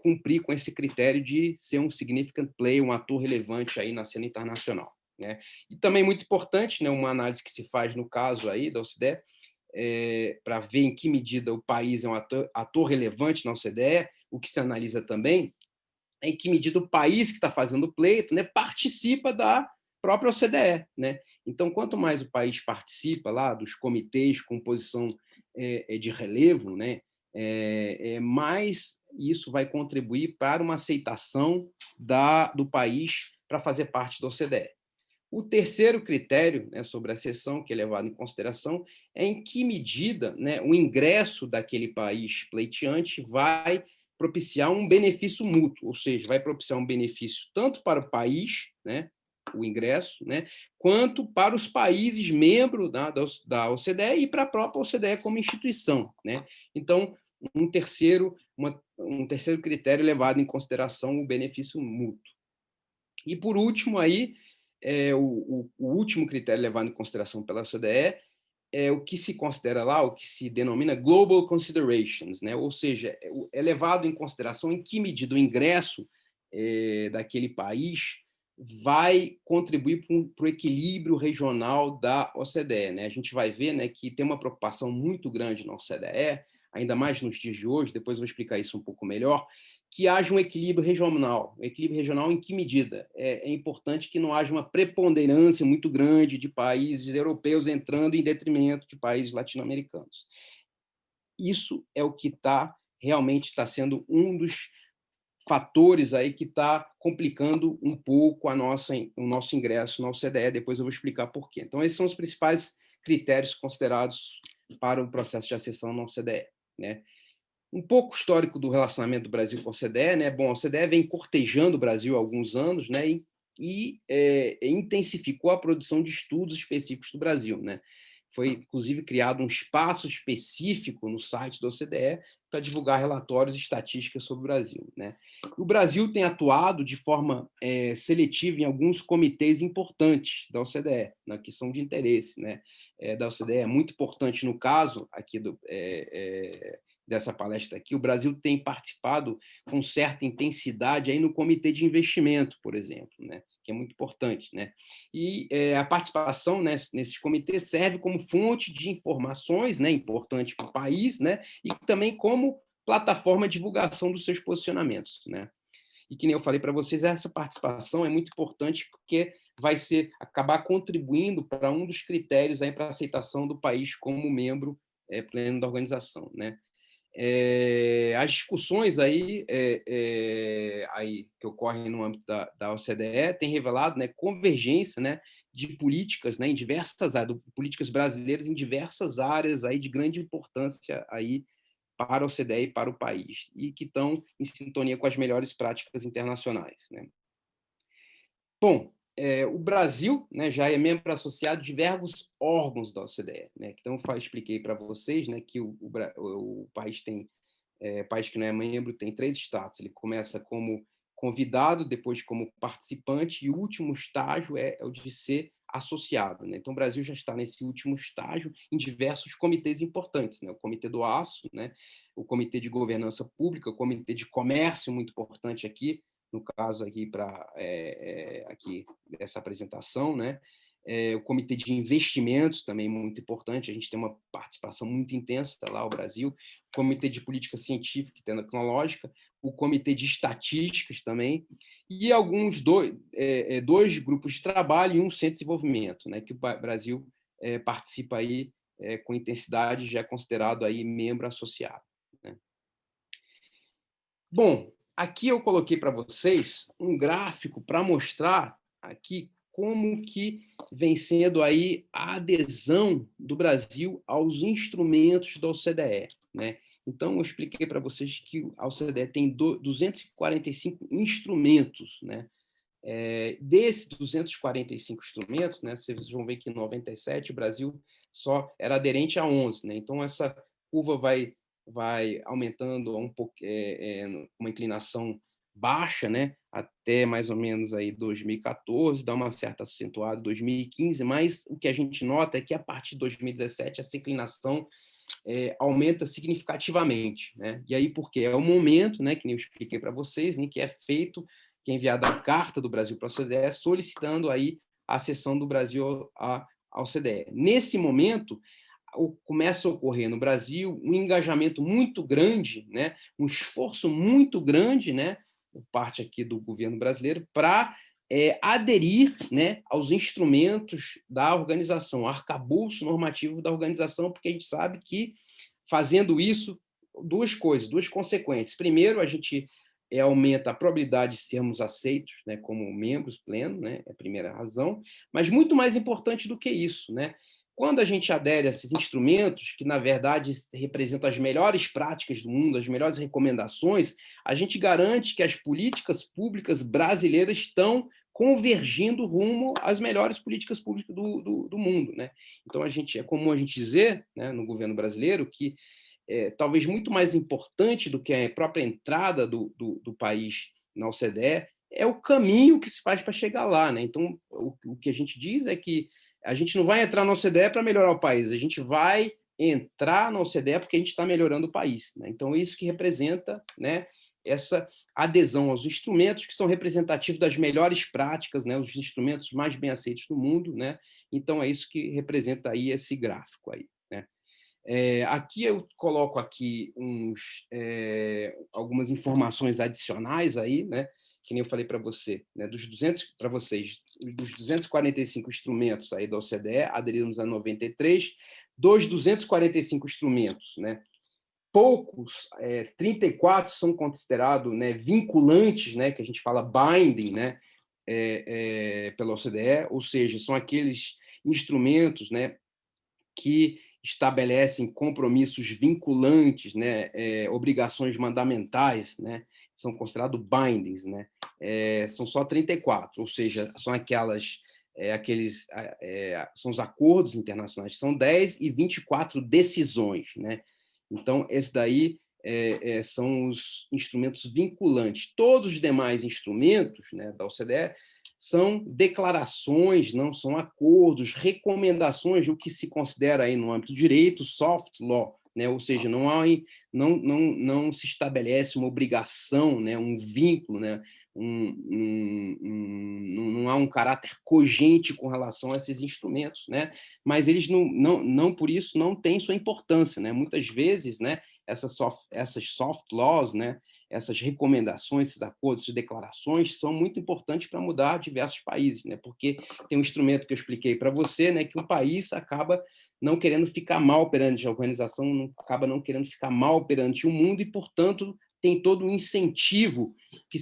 cumprir com esse critério de ser um significant player, um ator relevante aí na cena internacional, né? E também muito importante, né, uma análise que se faz no caso aí da OCDE, para ver em que medida o país é um ator relevante na OCDE, o que se analisa também é em que medida o país que está fazendo o pleito, né, participa da própria OCDE, né? Então, quanto mais o país participa lá dos comitês com posição de relevo, né, mais isso vai contribuir para uma aceitação do país para fazer parte da OCDE. O terceiro critério, né, sobre a cessão, que é levado em consideração, é em que medida, né, o ingresso daquele país pleiteante vai propiciar um benefício mútuo, ou seja, vai propiciar um benefício tanto para o país, né, o ingresso, né, quanto para os países membros da OCDE e para a própria OCDE como instituição, né? Então, um terceiro critério levado em consideração o benefício mútuo. E, por último, aí, o último critério levado em consideração pela OCDE é o que se considera lá, o que se denomina Global Considerations, né? Ou seja, é levado em consideração em que medida o ingresso daquele país vai contribuir para o equilíbrio regional da OCDE, né? A gente vai ver, né, que tem uma preocupação muito grande na OCDE, ainda mais nos dias de hoje, depois eu vou explicar isso um pouco melhor, que haja um equilíbrio regional. Um equilíbrio regional em que medida? É importante que não haja uma preponderância muito grande de países europeus entrando em detrimento de países latino-americanos. Isso é o que realmente está sendo um dos fatores aí que está complicando um pouco o nosso ingresso na OCDE. Depois eu vou explicar por quê. Então, esses são os principais critérios considerados para o processo de acessão na OCDE, né? Um pouco histórico do relacionamento do Brasil com a OCDE, né? Bom, a OCDE vem cortejando o Brasil há alguns anos, né? E intensificou a produção de estudos específicos do Brasil, né? Foi, inclusive, criado um espaço específico no site da OCDE para divulgar relatórios e estatísticas sobre o Brasil, né? O Brasil tem atuado de forma seletiva em alguns comitês importantes da OCDE, né, que são de interesse, né, da OCDE. É muito importante no caso aqui dessa palestra aqui, o Brasil tem participado com certa intensidade aí no Comitê de Investimento, por exemplo, né, que é muito importante, né? E a participação nesses comitês serve como fonte de informações, né, importante para o país, né, e também como plataforma de divulgação dos seus posicionamentos, né? E que nem eu falei para vocês, essa participação é muito importante porque vai acabar contribuindo para um dos critérios aí para a aceitação do país como membro pleno da organização, né? As discussões aí que ocorrem no âmbito da OCDE têm revelado, né, convergência, né, de políticas, né, em diversas áreas, políticas brasileiras em diversas áreas aí de grande importância aí para a OCDE e para o país, e que estão em sintonia com as melhores práticas internacionais, né? Bom, o Brasil, né, já é membro associado de diversos órgãos da OCDE, né? Então, expliquei para vocês, né, que o país tem, país que não é membro tem 3 status. Ele começa como convidado, depois como participante, e o último estágio é o de ser associado, né? Então, o Brasil já está nesse último estágio em diversos comitês importantes, né? O Comitê do Aço, né? O Comitê de Governança Pública, o Comitê de Comércio, muito importante aqui, no caso aqui aqui dessa apresentação, né? o Comitê de Investimentos, também muito importante, a gente tem uma participação muito intensa lá, o Brasil, o Comitê de Política Científica e Tecnológica, o Comitê de Estatísticas também, e dois grupos de trabalho e um centro de desenvolvimento, né, que o Brasil participa aí com intensidade, já é considerado aí membro associado, né? Bom, aqui eu coloquei para vocês um gráfico para mostrar aqui como que vem sendo aí a adesão do Brasil aos instrumentos da OCDE, né? Então, eu expliquei para vocês que a OCDE tem 245 instrumentos, né? Desses 245 instrumentos, né, vocês vão ver que em 97 o Brasil só era aderente a 11, né? Então, essa curva vai aumentando um pouco, uma inclinação baixa, né, até mais ou menos aí 2014, dá uma certa acentuada em 2015, mas o que a gente nota é que a partir de 2017 essa inclinação aumenta significativamente, né? E aí por quê? É o momento, né, que eu expliquei para vocês, em que é enviada a carta do Brasil para a OCDE solicitando aí a acessão do Brasil à OCDE. Nesse momento, começa a ocorrer no Brasil um engajamento muito grande, né, um esforço muito grande, né, por parte aqui do governo brasileiro para aderir, né, aos instrumentos da organização, ao arcabouço normativo da organização, porque a gente sabe que, fazendo isso, duas consequências. Primeiro, a gente aumenta a probabilidade de sermos aceitos, né, como membros plenos, né, é a primeira razão, mas muito mais importante do que isso, né, quando a gente adere a esses instrumentos, que, na verdade, representam as melhores práticas do mundo, as melhores recomendações, a gente garante que as políticas públicas brasileiras estão convergindo rumo às melhores políticas públicas do mundo, né? Então, é comum a gente dizer, né, no governo brasileiro, que talvez muito mais importante do que a própria entrada do país na OCDE é o caminho que se faz para chegar lá, né? Então, o que a gente diz é que a gente não vai entrar na OCDE para melhorar o país, a gente vai entrar na OCDE porque a gente está melhorando o país, né? Então, isso que representa, né, essa adesão aos instrumentos que são representativos das melhores práticas, né, os instrumentos mais bem aceitos do mundo, né? Então, é isso que representa aí esse gráfico aí, né? Aqui eu coloco aqui algumas informações adicionais aí, né? Que nem eu falei para você, né? Dos 245 instrumentos aí da OCDE, aderimos a 93, dos 245 instrumentos, né? Poucos, 34 são considerados, né, vinculantes, né, que a gente fala binding, né, pela OCDE, ou seja, são aqueles instrumentos, né, que estabelecem compromissos vinculantes, né, obrigações mandamentais, né, são considerados bindings, né, são só 34, ou seja, são são os acordos internacionais, são 10 e 24 decisões, né? Então, esse daí são os instrumentos vinculantes. Todos os demais instrumentos, né, da OCDE são declarações, não são acordos, recomendações, o que se considera aí no âmbito do direito soft law, né? Ou seja, não se estabelece uma obrigação, né, um vínculo, né, não há um caráter cogente com relação a esses instrumentos, né? Mas eles não por isso não têm sua importância, né? Muitas vezes, né, essas soft laws, né, essas recomendações, esses acordos, essas declarações são muito importantes para mudar diversos países, né? Porque tem um instrumento que eu expliquei para você, né, que um país acaba não querendo ficar mal perante a organização, acaba não querendo ficar mal perante o mundo e, portanto, tem todo um incentivo que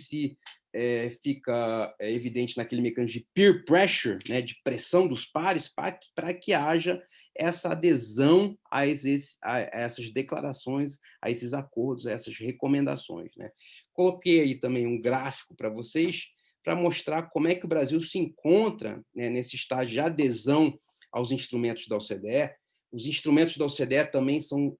fica evidente naquele mecanismo de peer pressure, né, de pressão dos pares, para que haja essa adesão a essas declarações, a esses acordos, a essas recomendações, né? Coloquei aí também um gráfico para vocês, para mostrar como é que o Brasil se encontra, né, nesse estágio de adesão aos instrumentos da OCDE. Os instrumentos da OCDE também são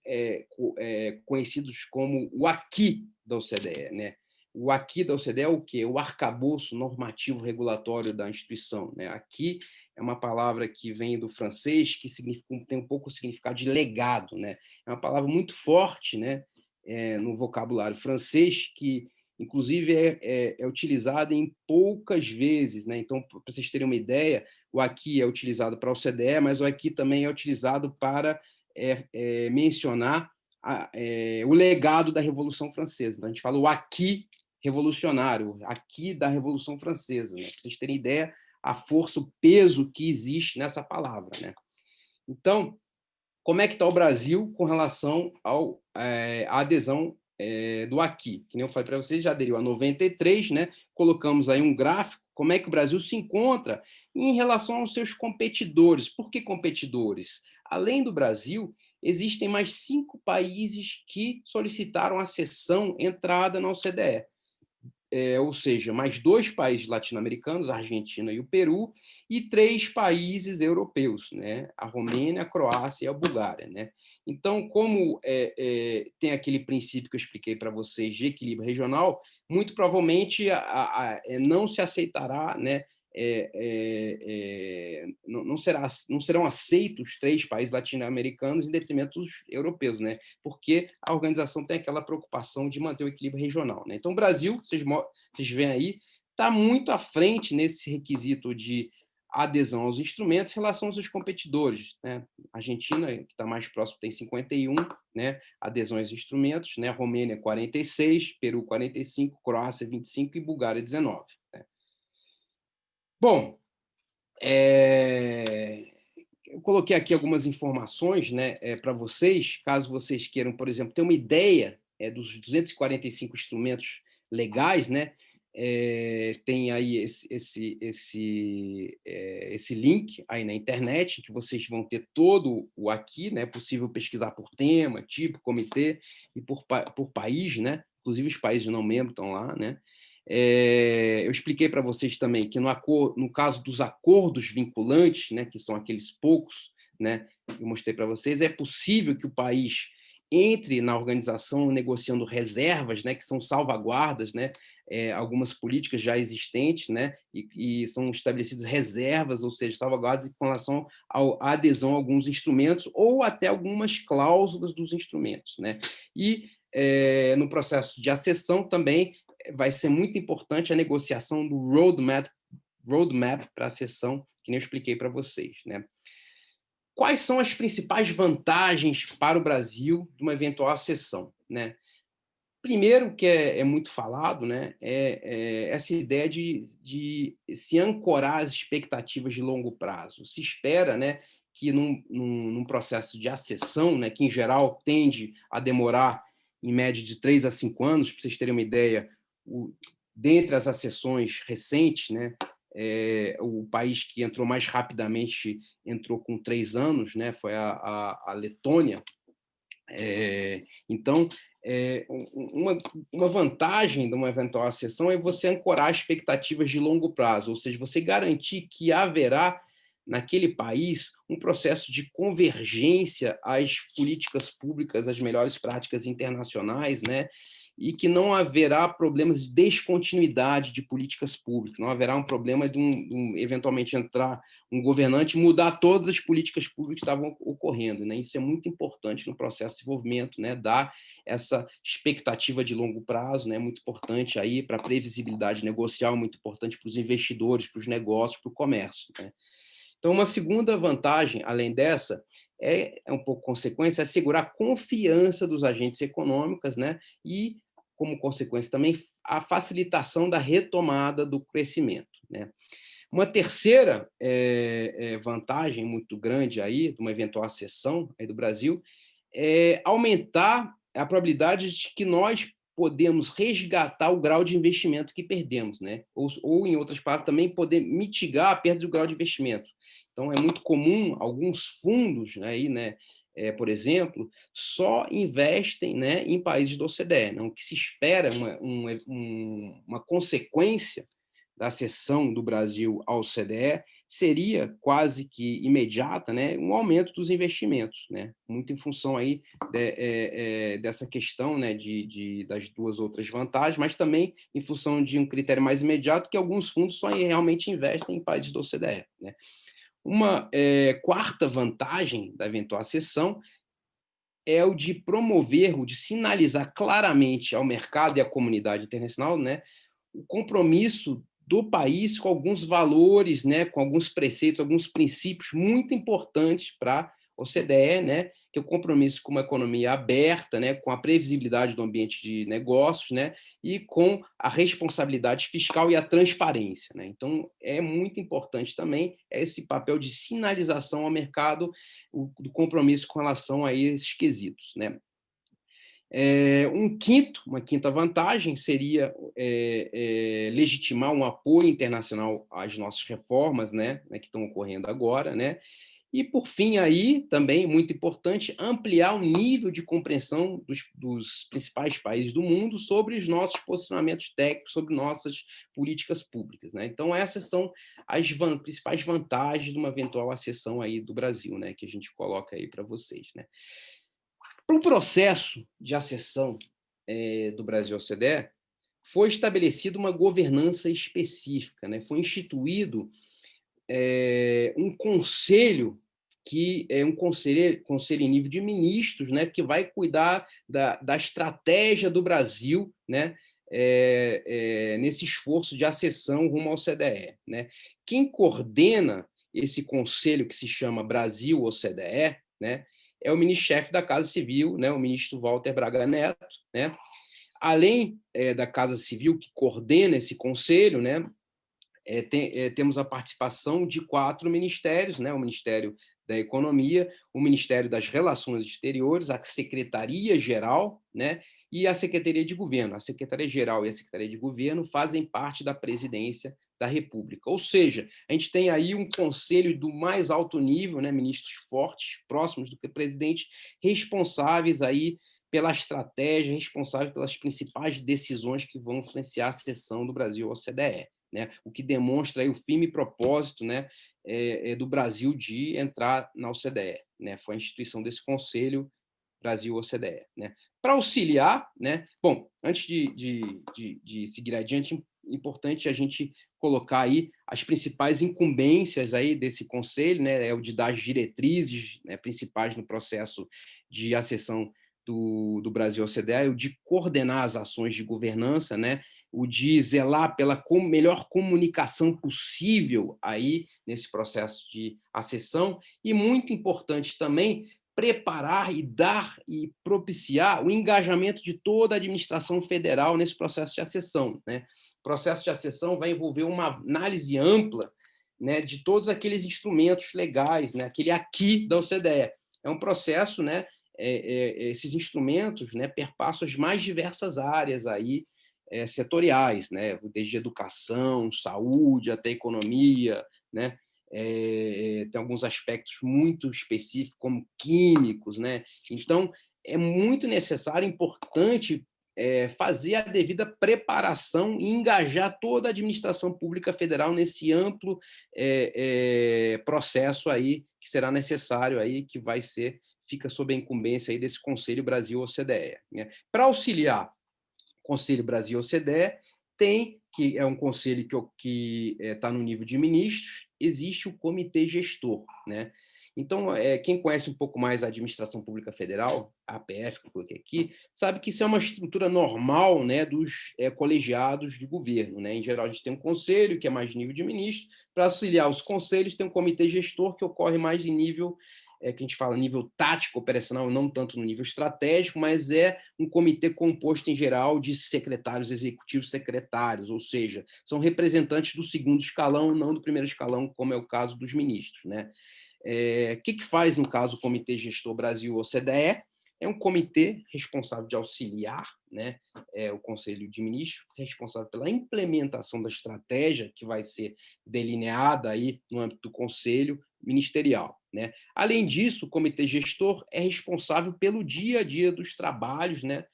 conhecidos como o aqui da OCDE, né? O aqui da OCDE é o quê? O arcabouço normativo regulatório da instituição, né? Aqui é uma palavra que vem do francês, que tem um pouco o significado de legado, né? É uma palavra muito forte, né, no vocabulário francês, que inclusive é utilizada em poucas vezes, né? Então, para vocês terem uma ideia, o aqui é utilizado para a OCDE, mas o aqui também é utilizado para mencionar o legado da Revolução Francesa. Então, a gente fala o aqui revolucionário, aqui da Revolução Francesa, né? Para vocês terem ideia, a força, o peso que existe nessa palavra, né? Então, como é que está o Brasil com relação à adesão do aqui? Que nem eu falei para vocês, já aderiu a 93, né? Colocamos aí um gráfico, como é que o Brasil se encontra em relação aos seus competidores. Por que competidores? Além do Brasil, existem mais 5 países que solicitaram acessão, entrada na OCDE. Ou seja, mais 2 países latino-americanos, a Argentina e o Peru, e 3 países europeus, né? A Romênia, a Croácia e a Bulgária, né? Então, como tem aquele princípio que eu expliquei para vocês de equilíbrio regional, muito provavelmente não se aceitará, né? Não serão aceitos 3 países latino-americanos em detrimento dos europeus, né? Porque a organização tem aquela preocupação de manter o equilíbrio regional, né? Então, o Brasil, vocês veem aí, está muito à frente nesse requisito de adesão aos instrumentos em relação aos seus competidores, né? A Argentina, que está mais próximo, tem 51, né, adesões aos instrumentos, né? Romênia, 46, Peru, 45, Croácia, 25 e Bulgária, 19. Né? Bom, eu coloquei aqui algumas informações, né, para vocês, caso vocês queiram, por exemplo, ter uma ideia dos 245 instrumentos legais, né? Tem aí esse link aí na internet, que vocês vão ter todo o aqui, né? É possível pesquisar por tema, tipo, comitê e por país, né? Inclusive os países não membros estão lá, né? Eu expliquei para vocês também que no caso dos acordos vinculantes, né, que são aqueles poucos, né, eu mostrei para vocês, é possível que o país entre na organização negociando reservas, né, que são salvaguardas, né, algumas políticas já existentes, né, e são estabelecidas reservas, ou seja, salvaguardas com relação à adesão a alguns instrumentos ou até algumas cláusulas dos instrumentos, né. E no processo de acessão também vai ser muito importante a negociação do roadmap para a sessão, que nem eu expliquei para vocês, né? Quais são as principais vantagens para o Brasil de uma eventual sessão, né? Primeiro, que é muito falado, né, essa ideia de se ancorar as expectativas de longo prazo. Se espera, né, que num processo de acessão, né, que em geral tende a demorar em média de 3 a 5 anos, para vocês terem uma ideia, dentre as acessões recentes, né, o país que entrou mais rapidamente entrou com 3 anos, né, foi a Letônia. Então, uma vantagem de uma eventual acessão é você ancorar expectativas de longo prazo, ou seja, você garantir que haverá naquele país um processo de convergência às políticas públicas, às melhores práticas internacionais, né? E que não haverá problemas de descontinuidade de políticas públicas, não haverá um problema de eventualmente entrar um governante e mudar todas as políticas públicas que estavam ocorrendo, né? Isso é muito importante no processo de desenvolvimento, né? Dar essa expectativa de longo prazo, né? Muito importante aí para a previsibilidade negocial, muito importante para os investidores, para os negócios, para o comércio, né? Então, uma segunda vantagem, além dessa, é um pouco consequência, é assegurar a confiança dos agentes econômicos, né? E, como consequência também, a facilitação da retomada do crescimento, né? Uma terceira vantagem muito grande aí, de uma eventual acessão aí do Brasil, é aumentar a probabilidade de que nós podemos resgatar o grau de investimento que perdemos, né? Ou em outras palavras, também poder mitigar a perda do grau de investimento. Então, é muito comum alguns fundos aí, né, por exemplo, só investem, né, em países da OCDE. Não? O que se espera uma consequência da cessão do Brasil à OCDE seria quase que imediata, né, um aumento dos investimentos, né, muito em função aí dessa questão, né, das duas outras vantagens, mas também em função de um critério mais imediato, que alguns fundos só realmente investem em países da OCDE, né. Uma quarta vantagem da eventual cessão é o de promover, o de sinalizar claramente ao mercado e à comunidade internacional, né, o compromisso do país com alguns valores, né, com alguns preceitos, alguns princípios muito importantes para a OCDE, né, que é o compromisso com uma economia aberta, né, com a previsibilidade do ambiente de negócios, né, e com a responsabilidade fiscal e a transparência, né. Então, é muito importante também esse papel de sinalização ao mercado do compromisso com relação a esses quesitos, né. Uma quinta vantagem seria legitimar um apoio internacional às nossas reformas, né, que estão ocorrendo agora, né? E, por fim, aí, também, muito importante, ampliar o nível de compreensão dos principais países do mundo sobre os nossos posicionamentos técnicos, sobre nossas políticas públicas, né? Então, essas são as principais vantagens de uma eventual acessão aí do Brasil, né, que a gente coloca aí para vocês, né? Para o processo de acessão do Brasil à OCDE, foi estabelecida uma governança específica, né? Foi instituído um conselho que é um conselho em nível de ministros, né, que vai cuidar da estratégia do Brasil, né, nesse esforço de acessão rumo ao OCDE, né. Quem coordena esse conselho que se chama Brasil-OCDE, né, é o ministro-chefe da Casa Civil, né, o ministro Walter Braga Neto, né. Além da Casa Civil, que coordena esse conselho, né, temos a participação de 4 ministérios, né? O Ministério da Economia, o Ministério das Relações Exteriores, a Secretaria-Geral, né? E a Secretaria de Governo. A Secretaria-Geral e a Secretaria de Governo fazem parte da Presidência da República. Ou seja, a gente tem aí um conselho do mais alto nível, né? Ministros fortes, próximos do presidente, responsáveis aí pela estratégia, responsáveis pelas principais decisões que vão influenciar a seção do Brasil ao OCDE. Né, o que demonstra aí o firme propósito, né, do Brasil de entrar na OCDE. Né, foi a instituição desse Conselho Brasil-OCDE. Né. Para auxiliar, né, bom, antes de seguir adiante, é importante a gente colocar aí as principais incumbências aí desse conselho, né, é o de dar as diretrizes, né, principais no processo de acessão do Brasil à OCDE, o de coordenar as ações de governança, né, o de zelar pela melhor comunicação possível aí nesse processo de acessão, e muito importante também preparar e dar e propiciar o engajamento de toda a administração federal nesse processo de acessão, né? O processo de acessão vai envolver uma análise ampla, né, de todos aqueles instrumentos legais, né, aquele aqui da OCDE. É um processo, né, esses instrumentos, né, perpassam as mais diversas áreas aí, setoriais, né, desde educação, saúde, até economia, né, tem alguns aspectos muito específicos, como químicos, né? Então, é muito necessário, importante, fazer a devida preparação e engajar toda a administração pública federal nesse amplo processo aí que será necessário aí, que fica sob a incumbência aí desse Conselho Brasil-OCDE. Né? Para auxiliar Conselho Brasil-OCDE, que é um conselho que está no nível de ministros, existe o Comitê Gestor. Né? Então, quem conhece um pouco mais a administração pública federal, a APF, que eu coloquei aqui, sabe que isso é uma estrutura normal, né, dos colegiados de governo. Né? Em geral, a gente tem um conselho, que é mais de nível de ministro, para auxiliar os conselhos, tem um comitê gestor, que ocorre mais em nível que a gente fala nível tático, operacional, não tanto no nível estratégico, mas é um comitê composto, em geral, de secretários executivos secretários, ou seja, são representantes do segundo escalão, não do primeiro escalão, como é o caso dos ministros. Né? O que faz, no caso, o Comitê Gestor Brasil-OCDE? É um comitê responsável de auxiliar, né, o Conselho de Ministros, responsável pela implementação da estratégia que vai ser delineada aí no âmbito do Conselho Ministerial. Né? Além disso, o Comitê Gestor é responsável pelo dia a dia dos trabalhos, né,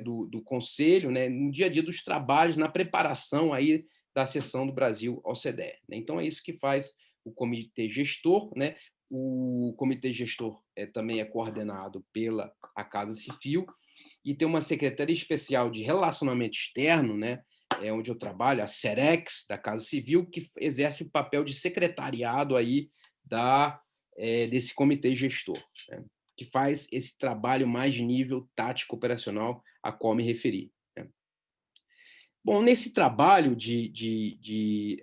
do Conselho, né, no dia a dia dos trabalhos, na preparação aí da sessão do Brasil ao OCDE. Né? Então, é isso que faz o Comitê Gestor. Né? O Comitê Gestor também é coordenado pela a Casa Civil e tem uma Secretaria Especial de Relacionamento Externo, né, onde eu trabalho, a SEREX, da Casa Civil, que exerce o papel de secretariado aí desse Comitê Gestor. Né? que faz esse trabalho mais de nível tático operacional a qual me referi, né? Bom, nesse trabalho de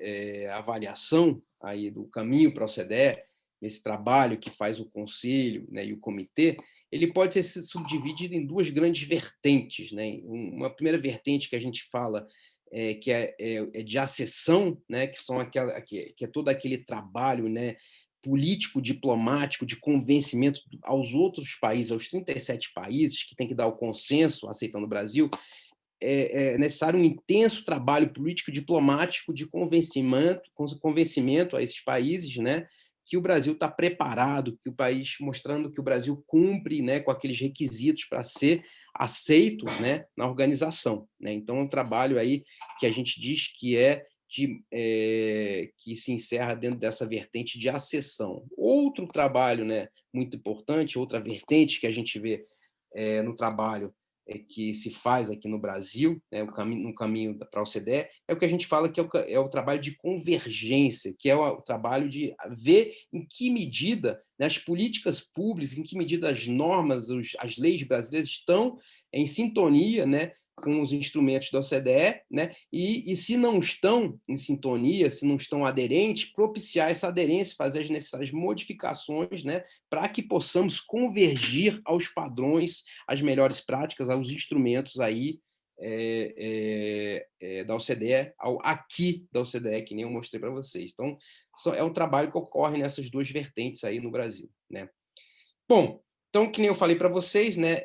avaliação aí do caminho para a OCDE, nesse trabalho que faz o conselho, né, e o comitê, ele pode ser subdividido em duas grandes vertentes, né? Uma primeira vertente que a gente fala que é de acessão, né, que é todo aquele trabalho, né, político, diplomático, de convencimento aos outros países, aos 37 países que tem que dar o consenso aceitando o Brasil. É necessário um intenso trabalho político diplomático de convencimento a esses países, né, que o Brasil está preparado, que o país mostrando que o Brasil cumpre, né, com aqueles requisitos para ser aceito, né, na organização, né? Então é um trabalho aí que a gente diz que que se encerra dentro dessa vertente de acessão. Outro trabalho, né, muito importante, outra vertente que a gente vê no trabalho que se faz aqui no Brasil, né, no caminho para a OCDE, é o que a gente fala que é o trabalho de convergência, que é o trabalho de ver em que medida, né, as políticas públicas, em que medida as normas, as leis brasileiras estão em sintonia, né, com os instrumentos da OCDE, né, e se não estão em sintonia, se não estão aderentes, propiciar essa aderência, fazer as necessárias modificações, né, para que possamos convergir aos padrões, às melhores práticas, aos instrumentos aí da OCDE, ao aqui da OCDE, que nem eu mostrei para vocês. Então, é um trabalho que ocorre nessas duas vertentes aí no Brasil, né? Bom, então, que nem eu falei para vocês, né,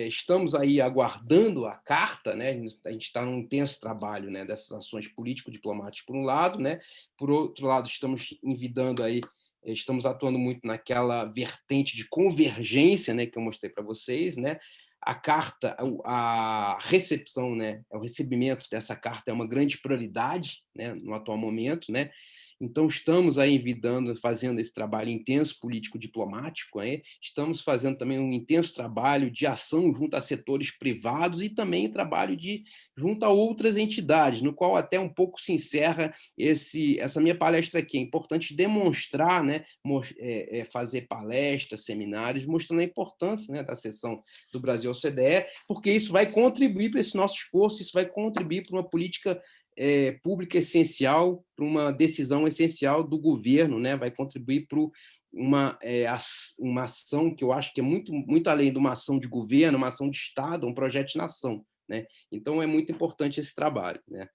estamos aí aguardando a carta, né, a gente está num intenso trabalho, né, dessas ações político-diplomáticas por um lado, né, por outro lado estamos envidando aí, estamos atuando muito naquela vertente de convergência, né, que eu mostrei para vocês, né, a carta, a recepção, né, o recebimento dessa carta é uma grande prioridade, né, no atual momento, né. Então, estamos aí envidando, fazendo esse trabalho intenso político-diplomático, estamos fazendo também um intenso trabalho de ação junto a setores privados e também trabalho junto a outras entidades, no qual até um pouco se encerra essa minha palestra aqui. É importante demonstrar, né, fazer palestras, seminários, mostrando a importância, né, da seção do Brasil OCDE, porque isso vai contribuir para esse nosso esforço, isso vai contribuir para uma política pública essencial, para uma decisão essencial do governo, né? Vai contribuir para uma ação que eu acho que é muito, muito além de uma ação de governo, uma ação de Estado, um projeto de nação, né? Então, é muito importante esse trabalho, né?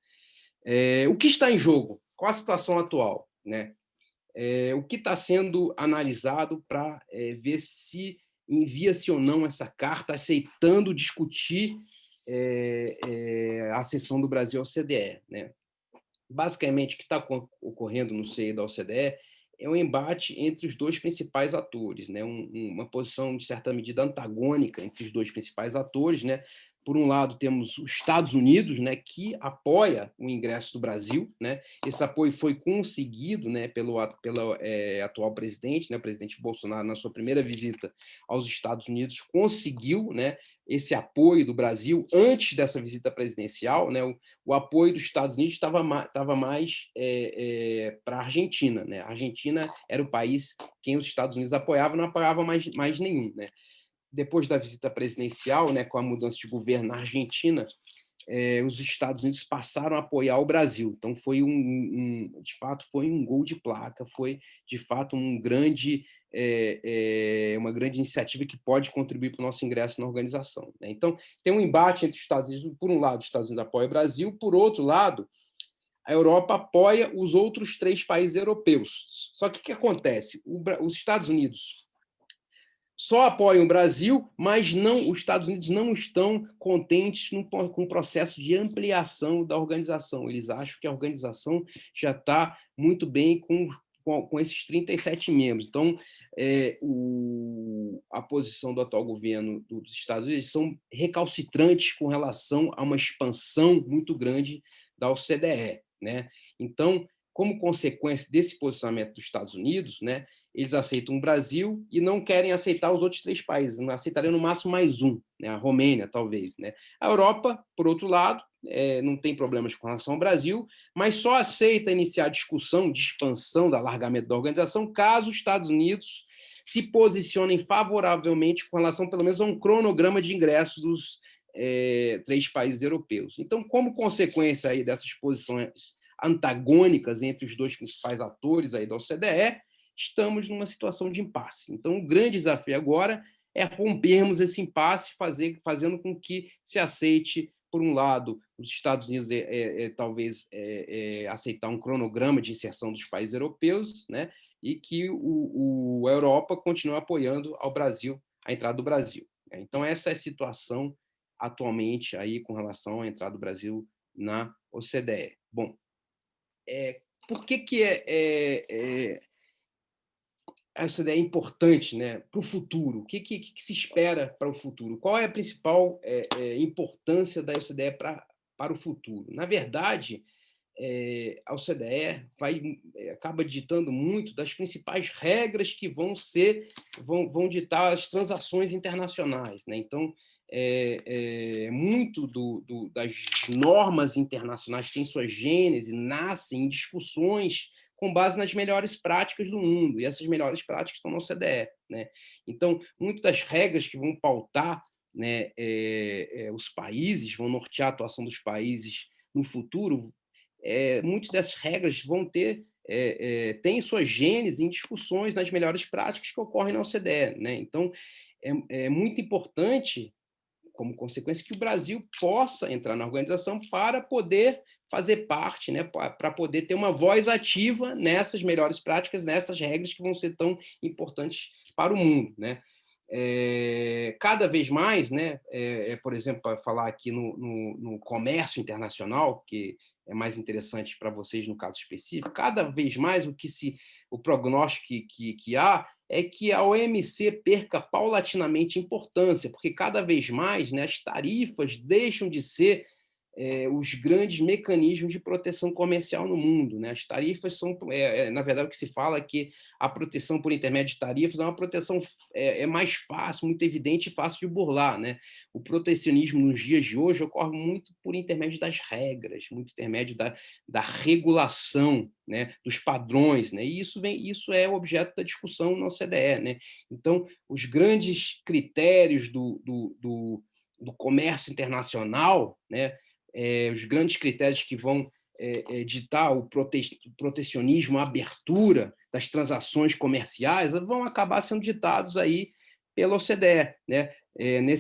O que está em jogo? Qual a situação atual, né? O que está sendo analisado para ver se envia-se ou não essa carta, aceitando discutir a acessão do Brasil à OCDE, né? Basicamente, o que está ocorrendo no seio da OCDE é um embate entre os dois principais atores, né? Uma posição, de certa medida, antagônica entre os dois principais atores, né? Por um lado, temos os Estados Unidos, né, que apoia o ingresso do Brasil, né? Esse apoio foi conseguido, né, pelo atual presidente, né, o presidente Bolsonaro, na sua primeira visita aos Estados Unidos, conseguiu, né, esse apoio do Brasil antes dessa visita presidencial, né? O apoio dos Estados Unidos estava mais para a Argentina, né? A Argentina era o país quem os Estados Unidos apoiavam, não apoiava mais nenhum, né? Depois da visita presidencial, né, com a mudança de governo na Argentina, os Estados Unidos passaram a apoiar o Brasil. Então, foi de fato, foi um gol de placa, foi, de fato, uma grande iniciativa que pode contribuir para o nosso ingresso na organização, né? Então, tem um embate entre os Estados Unidos. Por um lado, os Estados Unidos apoiam o Brasil, por outro lado, a Europa apoia os outros 3 países europeus. Só que o que acontece? Os Estados Unidos só apoiam o Brasil, mas os Estados Unidos não estão contentes com o processo de ampliação da organização. Eles acham que a organização já está muito bem com esses 37 membros. Então, a posição do atual governo dos Estados Unidos são recalcitrantes com relação a uma expansão muito grande da OCDE, né? Então, como consequência desse posicionamento dos Estados Unidos, né, eles aceitam o Brasil e não querem aceitar os outros 3 países, não aceitariam no máximo mais um, né, a Romênia, talvez, né? A Europa, por outro lado, não tem problemas com relação ao Brasil, mas só aceita iniciar a discussão de expansão, de alargamento da organização, caso os Estados Unidos se posicionem favoravelmente com relação, pelo menos, a um cronograma de ingressos dos 3 países europeus. Então, como consequência aí dessas posições antagônicas entre os 2 principais atores aí da OCDE, estamos numa situação de impasse. Então, o grande desafio agora é rompermos esse impasse, fazendo com que se aceite, por um lado, os Estados Unidos talvez aceitar um cronograma de inserção dos países europeus, né, e que a Europa continue apoiando ao Brasil, a entrada do Brasil. Então, essa é a situação atualmente aí com relação à entrada do Brasil na OCDE. Bom, por que a OCDE é importante, né, para o futuro? O que se espera para o futuro? Qual é a principal importância da OCDE para o futuro? Na verdade, a OCDE acaba ditando muito das principais regras que vão ditar as transações internacionais, né? Então, muito das normas internacionais têm sua gênese, nascem em discussões com base nas melhores práticas do mundo, e essas melhores práticas estão na OCDE, né? Então, muitas das regras que vão pautar, né, os países, vão nortear a atuação dos países no futuro, muitas dessas regras vão têm sua gênese em discussões nas melhores práticas que ocorrem na OCDE, né? Então, é muito importante, como consequência, que o Brasil possa entrar na organização para poder fazer parte, né, para poder ter uma voz ativa nessas melhores práticas, nessas regras que vão ser tão importantes para o mundo, né? Cada vez mais, né, por exemplo, para falar aqui no comércio internacional, que é mais interessante para vocês no caso específico, cada vez mais o prognóstico que há é que a OMC perca paulatinamente importância, porque cada vez mais, né, as tarifas deixam de ser os grandes mecanismos de proteção comercial no mundo, né? As tarifas são, na verdade, o que se fala é que a proteção por intermédio de tarifas é uma proteção mais fácil, muito evidente e fácil de burlar, né? O protecionismo nos dias de hoje ocorre muito por intermédio das regras, muito intermédio da regulação, né? Dos padrões, né? E isso é objeto da discussão na OCDE, né? Então, os grandes critérios do comércio internacional, né? Os grandes critérios que vão ditar o protecionismo, a abertura das transações comerciais, vão acabar sendo ditados aí pela OCDE, né?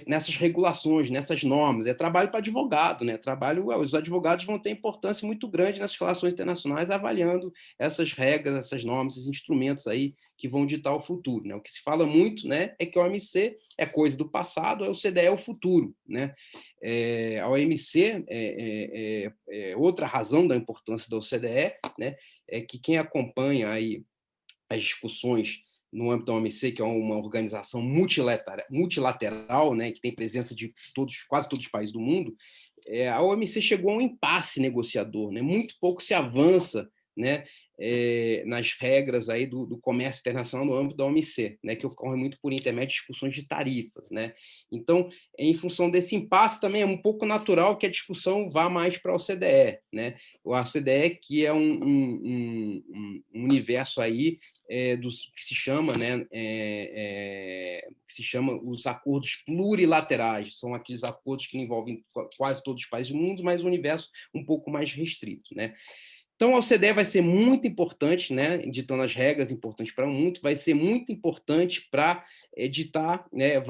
Nessas regulações, nessas normas. É trabalho para advogado, né? Os advogados vão ter importância muito grande nessas relações internacionais, avaliando essas regras, essas normas, esses instrumentos aí que vão ditar o futuro, né? O que se fala muito, né, é que a OMC é coisa do passado, a OCDE é o futuro, né? A OMC outra razão da importância da OCDE, né, é que quem acompanha aí as discussões no âmbito da OMC, que é uma organização multilateral, né, que tem presença de quase todos os países do mundo, a OMC chegou a um impasse negociador, né? Muito pouco se avança, né, nas regras aí do comércio internacional no âmbito da OMC, né, que ocorre muito por intermédio de discussões de tarifas, né? Então, em função desse impasse, também é um pouco natural que a discussão vá mais para a OCDE, né? O OCDE, que é um universo aí dos que se chama, né, que se chama os acordos plurilaterais, são aqueles acordos que envolvem quase todos os países do mundo, mas um universo um pouco mais restrito, né? Então, a OCDE vai ser muito importante, né, ditando as regras importantes para o mundo, vai ser muito importante para ditar, né,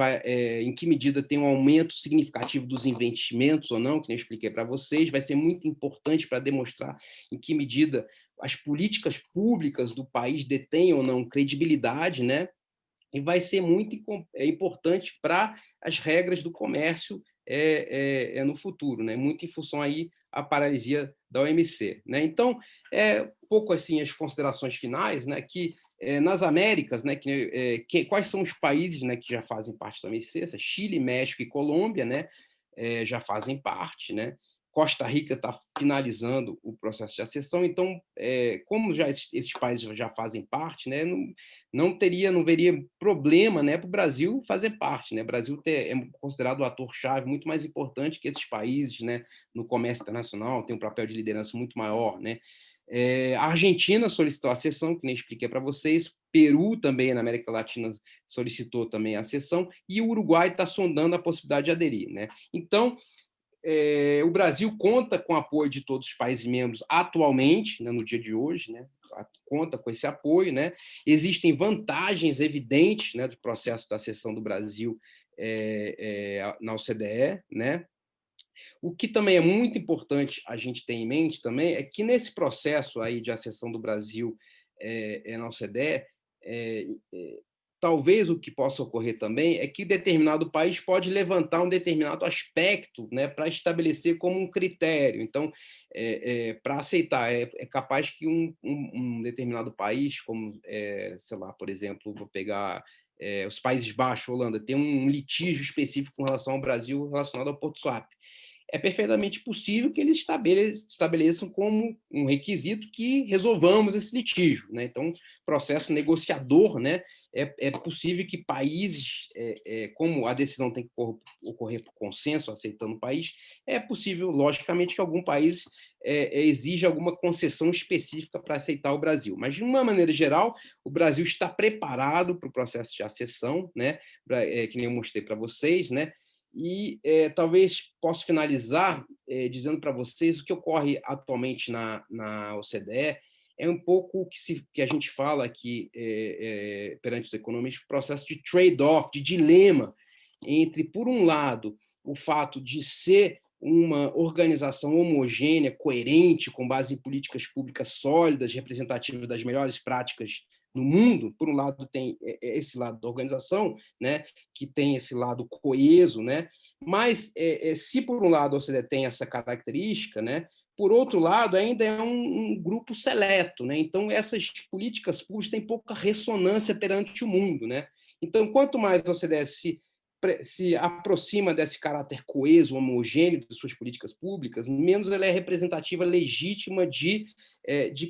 em que medida tem um aumento significativo dos investimentos ou não, que eu expliquei para vocês, vai ser muito importante para demonstrar em que medida as políticas públicas do país detêm ou não credibilidade, né, e vai ser muito importante para as regras do comércio no futuro, né? Muito em função aí a paralisia da OMC, né? Então, um pouco assim as considerações finais, né? Que nas Américas, né? Quais são os países, né, que já fazem parte da OMC? Chile, México e Colômbia, né? Já fazem parte, né? Costa Rica está finalizando o processo de acessão, então, como já esses países já fazem parte, né, não veria problema, né, para o Brasil fazer parte, né? O Brasil é considerado um ator-chave muito mais importante que esses países, né, no comércio internacional, tem um papel de liderança muito maior, né? A Argentina solicitou a cessão, que nem expliquei para vocês. Peru também, na América Latina, solicitou também a cessão, e o Uruguai está sondando a possibilidade de aderir, né? Então, o Brasil conta com o apoio de todos os países membros atualmente, né, no dia de hoje, né, conta com esse apoio, né? Existem vantagens evidentes, né, do processo da cessão do Brasil na OCDE, né? O que também é muito importante a gente ter em mente também é que nesse processo aí de acessão do Brasil na OCDE, talvez o que possa ocorrer também é que determinado país pode levantar um determinado aspecto, né, para estabelecer como um critério. Então, para aceitar, é capaz que um determinado país, como, sei lá, por exemplo, vou pegar os Países Baixos, Holanda, tem um litígio específico com relação ao Brasil relacionado ao Porto Swap. É perfeitamente possível que eles estabeleçam como um requisito que resolvamos esse litígio, né? Então, processo negociador, né? É possível que países, como a decisão tem que ocorrer por consenso, aceitando o país, é possível, logicamente, que algum país exija alguma concessão específica para aceitar o Brasil. Mas, de uma maneira geral, o Brasil está preparado para o processo de acessão, né? Que nem eu mostrei para vocês, né? E talvez possa finalizar dizendo para vocês o que ocorre atualmente na OCDE é um pouco o que a gente fala aqui perante os economistas, processo de trade-off, de dilema entre, por um lado, o fato de ser uma organização homogênea, coerente, com base em políticas públicas sólidas, representativas das melhores práticas no mundo. Por um lado, tem esse lado da organização, né, que tem esse lado coeso, né, mas se por um lado a OCDE tem essa característica, né, por outro lado, ainda é um grupo seleto, né? Então, essas políticas públicas têm pouca ressonância perante o mundo, né? Então, quanto mais a OCDE se aproxima desse caráter coeso, homogêneo de suas políticas públicas, menos ela é representativa legítima de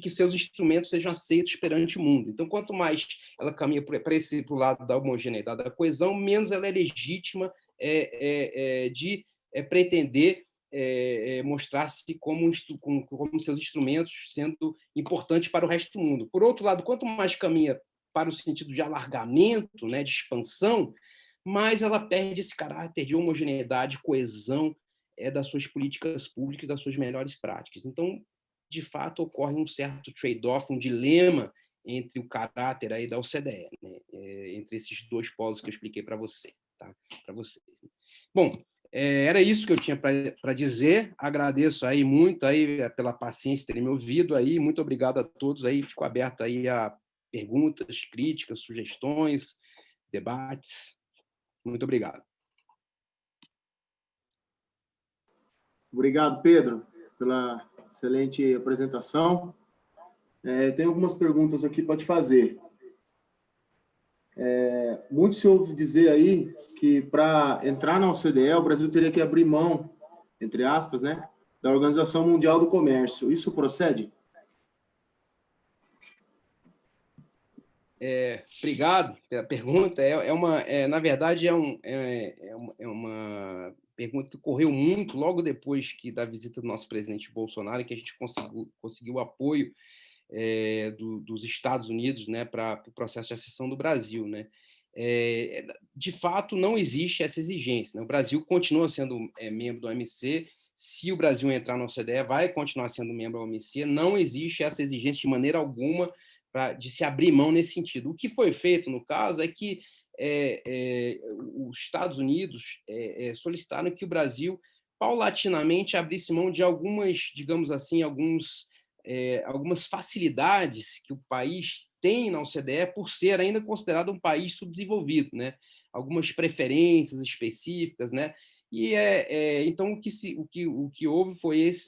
que seus instrumentos sejam aceitos perante o mundo. Então, quanto mais ela caminha para o lado da homogeneidade, da coesão, menos ela é legítima de pretender mostrar-se como seus instrumentos sendo importantes para o resto do mundo. Por outro lado, quanto mais caminha para o sentido de alargamento, né, de expansão, mais ela perde esse caráter de homogeneidade, coesão das suas políticas públicas, das suas melhores práticas. Então, de fato, ocorre um certo trade-off, um dilema entre o caráter aí da OCDE, né, entre esses dois polos que eu expliquei para você, tá? Para vocês. Bom, era isso que eu tinha para dizer. Agradeço aí muito aí pela paciência de terem me ouvido aí. Muito obrigado a todos aí. Fico aberto aí a perguntas, críticas, sugestões, debates. Muito obrigado. Obrigado, Pedro, pela excelente apresentação. Tem algumas perguntas aqui para te fazer. Muito se ouve dizer aí que para entrar na OCDE, o Brasil teria que abrir mão, entre aspas, né, da Organização Mundial do Comércio. Isso procede? Obrigado pela pergunta. Na verdade, é uma pergunta que ocorreu muito logo depois da visita do nosso presidente Bolsonaro, que a gente conseguiu o apoio dos Estados Unidos, né, para o processo de acessão do Brasil, né? De fato, não existe essa exigência, né? O Brasil continua sendo membro do OMC. Se o Brasil entrar na OCDE, vai continuar sendo membro da OMC. Não existe essa exigência de maneira alguma de se abrir mão nesse sentido. O que foi feito, no caso, é que os Estados Unidos solicitaram que o Brasil paulatinamente abrisse mão de algumas, digamos assim, algumas facilidades que o país tem na OCDE por ser ainda considerado um país subdesenvolvido, né? Algumas preferências específicas, né? E então o que houve foi esse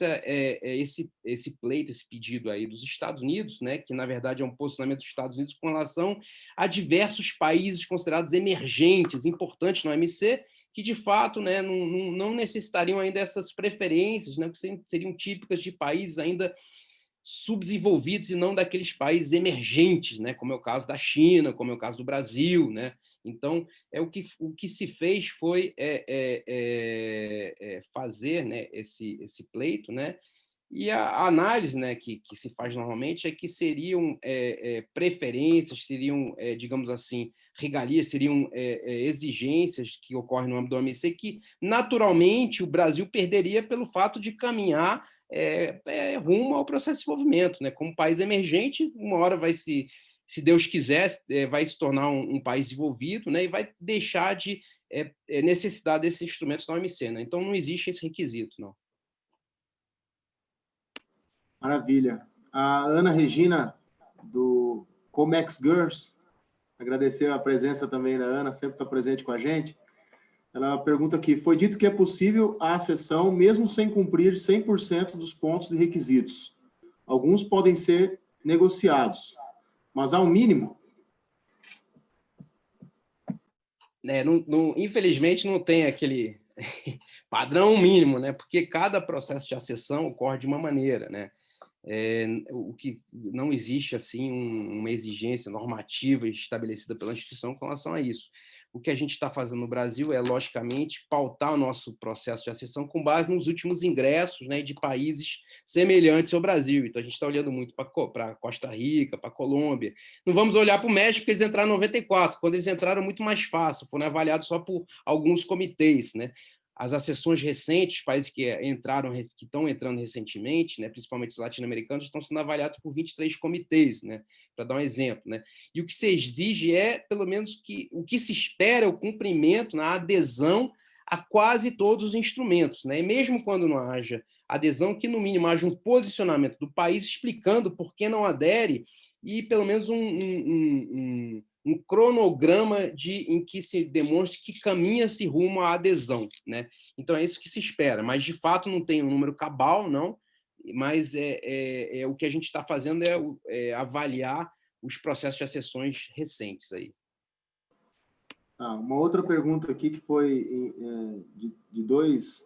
pleito, esse pedido aí dos Estados Unidos, né? Que na verdade é um posicionamento dos Estados Unidos com relação a diversos países considerados emergentes, importantes no OMC, que de fato, né, não necessitariam ainda dessas preferências, né? Que seriam típicas de países ainda subdesenvolvidos e não daqueles países emergentes, né? Como é o caso da China, como é o caso do Brasil, né? Então, o que se fez foi fazer, né, esse pleito, né? E a análise, né, que se faz normalmente é que seriam preferências, seriam, digamos assim, regalias, seriam exigências que ocorrem no âmbito do OMC que, naturalmente, o Brasil perderia pelo fato de caminhar rumo ao processo de desenvolvimento. Né? Como país emergente, uma hora se Deus quiser, vai se tornar um país desenvolvido, né? E vai deixar de necessitar desses instrumentos da OMC. Né? Então, não existe esse requisito, não. Maravilha. A Ana Regina, do Comex Girls, agradecer a presença também da Ana, sempre está presente com a gente. Ela pergunta aqui, foi dito que é possível a acessão mesmo sem cumprir 100% dos pontos de requisitos. Alguns podem ser negociados, mas há um mínimo? Infelizmente, não tem aquele padrão mínimo, né? Porque cada processo de acessão ocorre de uma maneira, né? O que não existe assim uma exigência normativa estabelecida pela instituição com relação a isso. O que a gente está fazendo no Brasil é, logicamente, pautar o nosso processo de acessão com base nos últimos ingressos, né, de países semelhantes ao Brasil. Então, a gente está olhando muito para Costa Rica, para Colômbia. Não vamos olhar para o México, porque eles entraram em 94, quando eles entraram muito mais fácil, foram avaliados só por alguns comitês, né? As acessões recentes, países que estão entrando recentemente, né, principalmente os latino-americanos, estão sendo avaliados por 23 comitês, né, para dar um exemplo. Né? E o que se exige é, pelo menos, o que se espera é o cumprimento, na adesão a quase todos os instrumentos. Né? E mesmo quando não haja adesão, que no mínimo haja um posicionamento do país explicando por que não adere e pelo menos um cronograma em que se demonstre que caminha-se rumo à adesão. Né? Então, é isso que se espera. Mas, de fato, não tem um número cabal, não, mas o que a gente está fazendo é avaliar os processos de acessões recentes. Aí. Uma outra pergunta aqui que foi de dois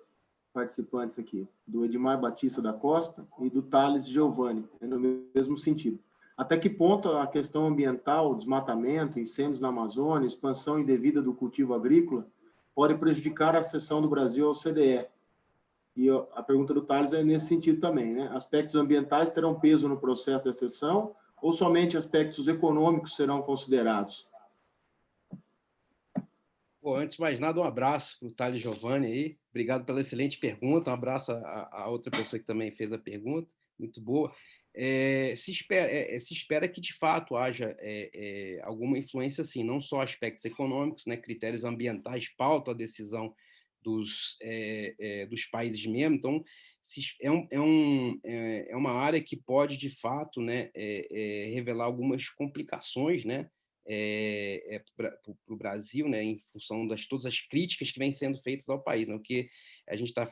participantes aqui, do Edmar Batista da Costa e do Thales Giovanni, no mesmo sentido. Até que ponto a questão ambiental, desmatamento, incêndios na Amazônia, expansão indevida do cultivo agrícola, pode prejudicar a acessão do Brasil ao CDE? E a pergunta do Thales é nesse sentido também, né? Aspectos ambientais terão peso no processo de acessão ou somente aspectos econômicos serão considerados? Antes de mais nada, um abraço para o Thales Giovanni aí. Obrigado pela excelente pergunta. Um abraço a outra pessoa que também fez a pergunta, muito boa. Se espera que, de fato, haja alguma influência, assim, não só aspectos econômicos, né, critérios ambientais pautam a decisão dos países membros. Então, é uma área que pode, de fato, né, revelar algumas complicações, né, para o Brasil, né, em função de todas as críticas que vêm sendo feitas ao país. Né? O que a gente está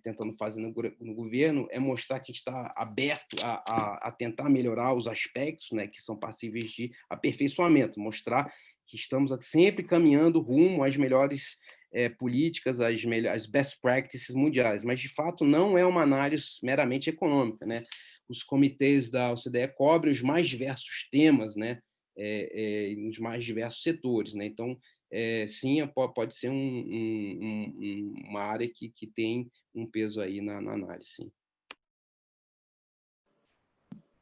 tentando fazer no governo é mostrar que a gente está aberto a tentar melhorar os aspectos, né, que são passíveis de aperfeiçoamento, mostrar que estamos sempre caminhando rumo às melhores políticas, às best practices mundiais, mas, de fato, não é uma análise meramente econômica. Né? Os comitês da OCDE cobrem os mais diversos temas, né, nos mais diversos setores. Né? Então, sim, pode ser uma área que tem um peso aí na análise. Sim.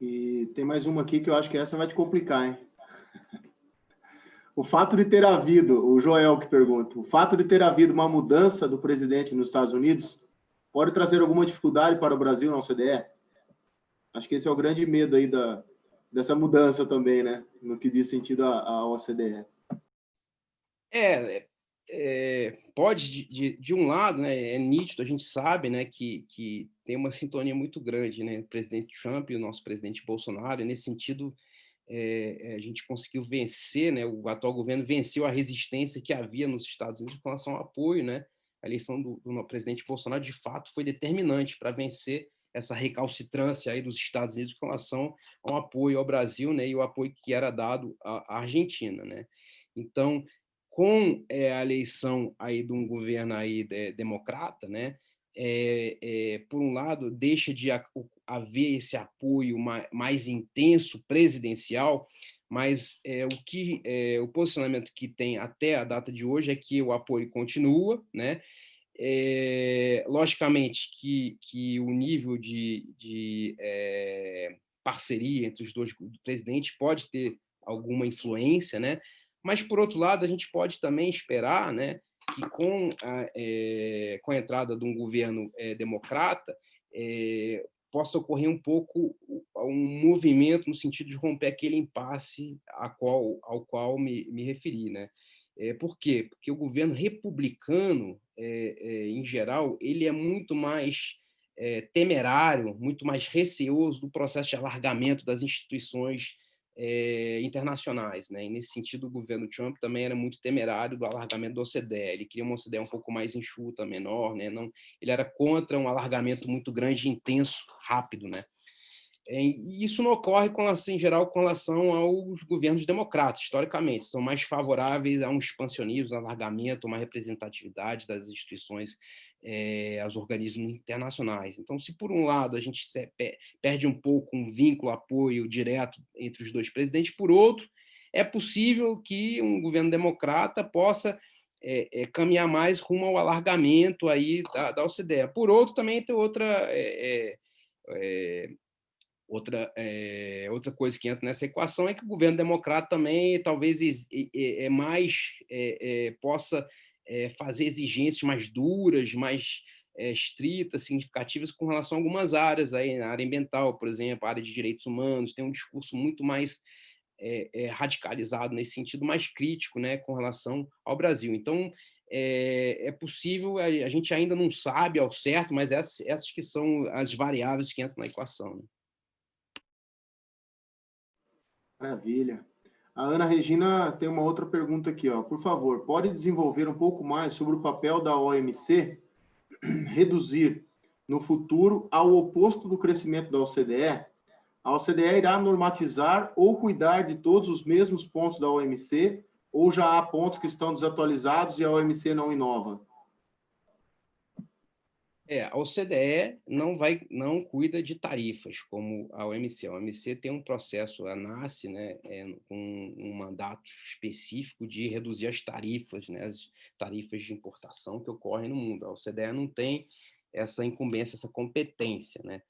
E tem mais uma aqui que eu acho que essa vai te complicar, hein? O fato de ter havido, o Joel que pergunta, o fato de ter havido uma mudança do presidente nos Estados Unidos pode trazer alguma dificuldade para o Brasil na OCDE? Acho que esse é o grande medo aí dessa mudança também, né? No que diz sentido à OCDE. Pode, de um lado, né, é nítido, a gente sabe, né, que tem uma sintonia muito grande, né, o presidente Trump e o nosso presidente Bolsonaro, e nesse sentido a gente conseguiu vencer, né, o atual governo venceu a resistência que havia nos Estados Unidos com relação ao apoio. Né, a eleição do presidente Bolsonaro, de fato, foi determinante para vencer essa recalcitrância aí dos Estados Unidos com relação ao apoio ao Brasil, né, e o apoio que era dado à Argentina. Né. Então, com a eleição aí de um governo aí democrata, né, por um lado, deixa de haver esse apoio mais intenso presidencial, mas o posicionamento que tem até a data de hoje é que o apoio continua, né, Logicamente que o nível de parceria entre os dois presidentes pode ter alguma influência, né? Mas, por outro lado, a gente pode também esperar, né, que com a entrada de um governo democrata, possa ocorrer um pouco um movimento no sentido de romper aquele impasse ao qual me referi, né? Por quê? Porque o governo republicano, em geral, ele é muito mais temerário, muito mais receoso do processo de alargamento das instituições internacionais, né? E, nesse sentido, o governo Trump também era muito temerário do alargamento da OCDE. Ele queria uma OCDE um pouco mais enxuta, menor, né? Não, ele era contra um alargamento muito grande, intenso, rápido, né? E isso não ocorre, em geral, com relação aos governos democratas, historicamente. São mais favoráveis a um expansionismo, um alargamento, uma representatividade das instituições, aos organismos internacionais. Então, se por um lado a gente perde um pouco um vínculo, apoio direto entre os dois presidentes, por outro, é possível que um governo democrata possa caminhar mais rumo ao alargamento aí da OCDE. Por outro, também tem outra coisa que entra nessa equação é que o governo democrata também talvez possa fazer exigências mais duras, mais estritas, significativas com relação a algumas áreas, aí, na área ambiental, por exemplo, a área de direitos humanos, tem um discurso muito mais radicalizado nesse sentido, mais crítico, né, com relação ao Brasil. Então, é possível, a gente ainda não sabe ao certo, mas essas que são as variáveis que entram na equação, né? Maravilha. A Ana Regina tem uma outra pergunta aqui, ó. Por favor, pode desenvolver um pouco mais sobre o papel da OMC reduzir no futuro ao oposto do crescimento da OCDE? A OCDE irá normatizar ou cuidar de todos os mesmos pontos da OMC, ou já há pontos que estão desatualizados e a OMC não inova? A OCDE não cuida de tarifas como a OMC. A OMC tem um processo, a nasce, né, com um mandato específico de reduzir as tarifas, né, as tarifas de importação que ocorrem no mundo. A OCDE não tem essa incumbência, essa competência, né?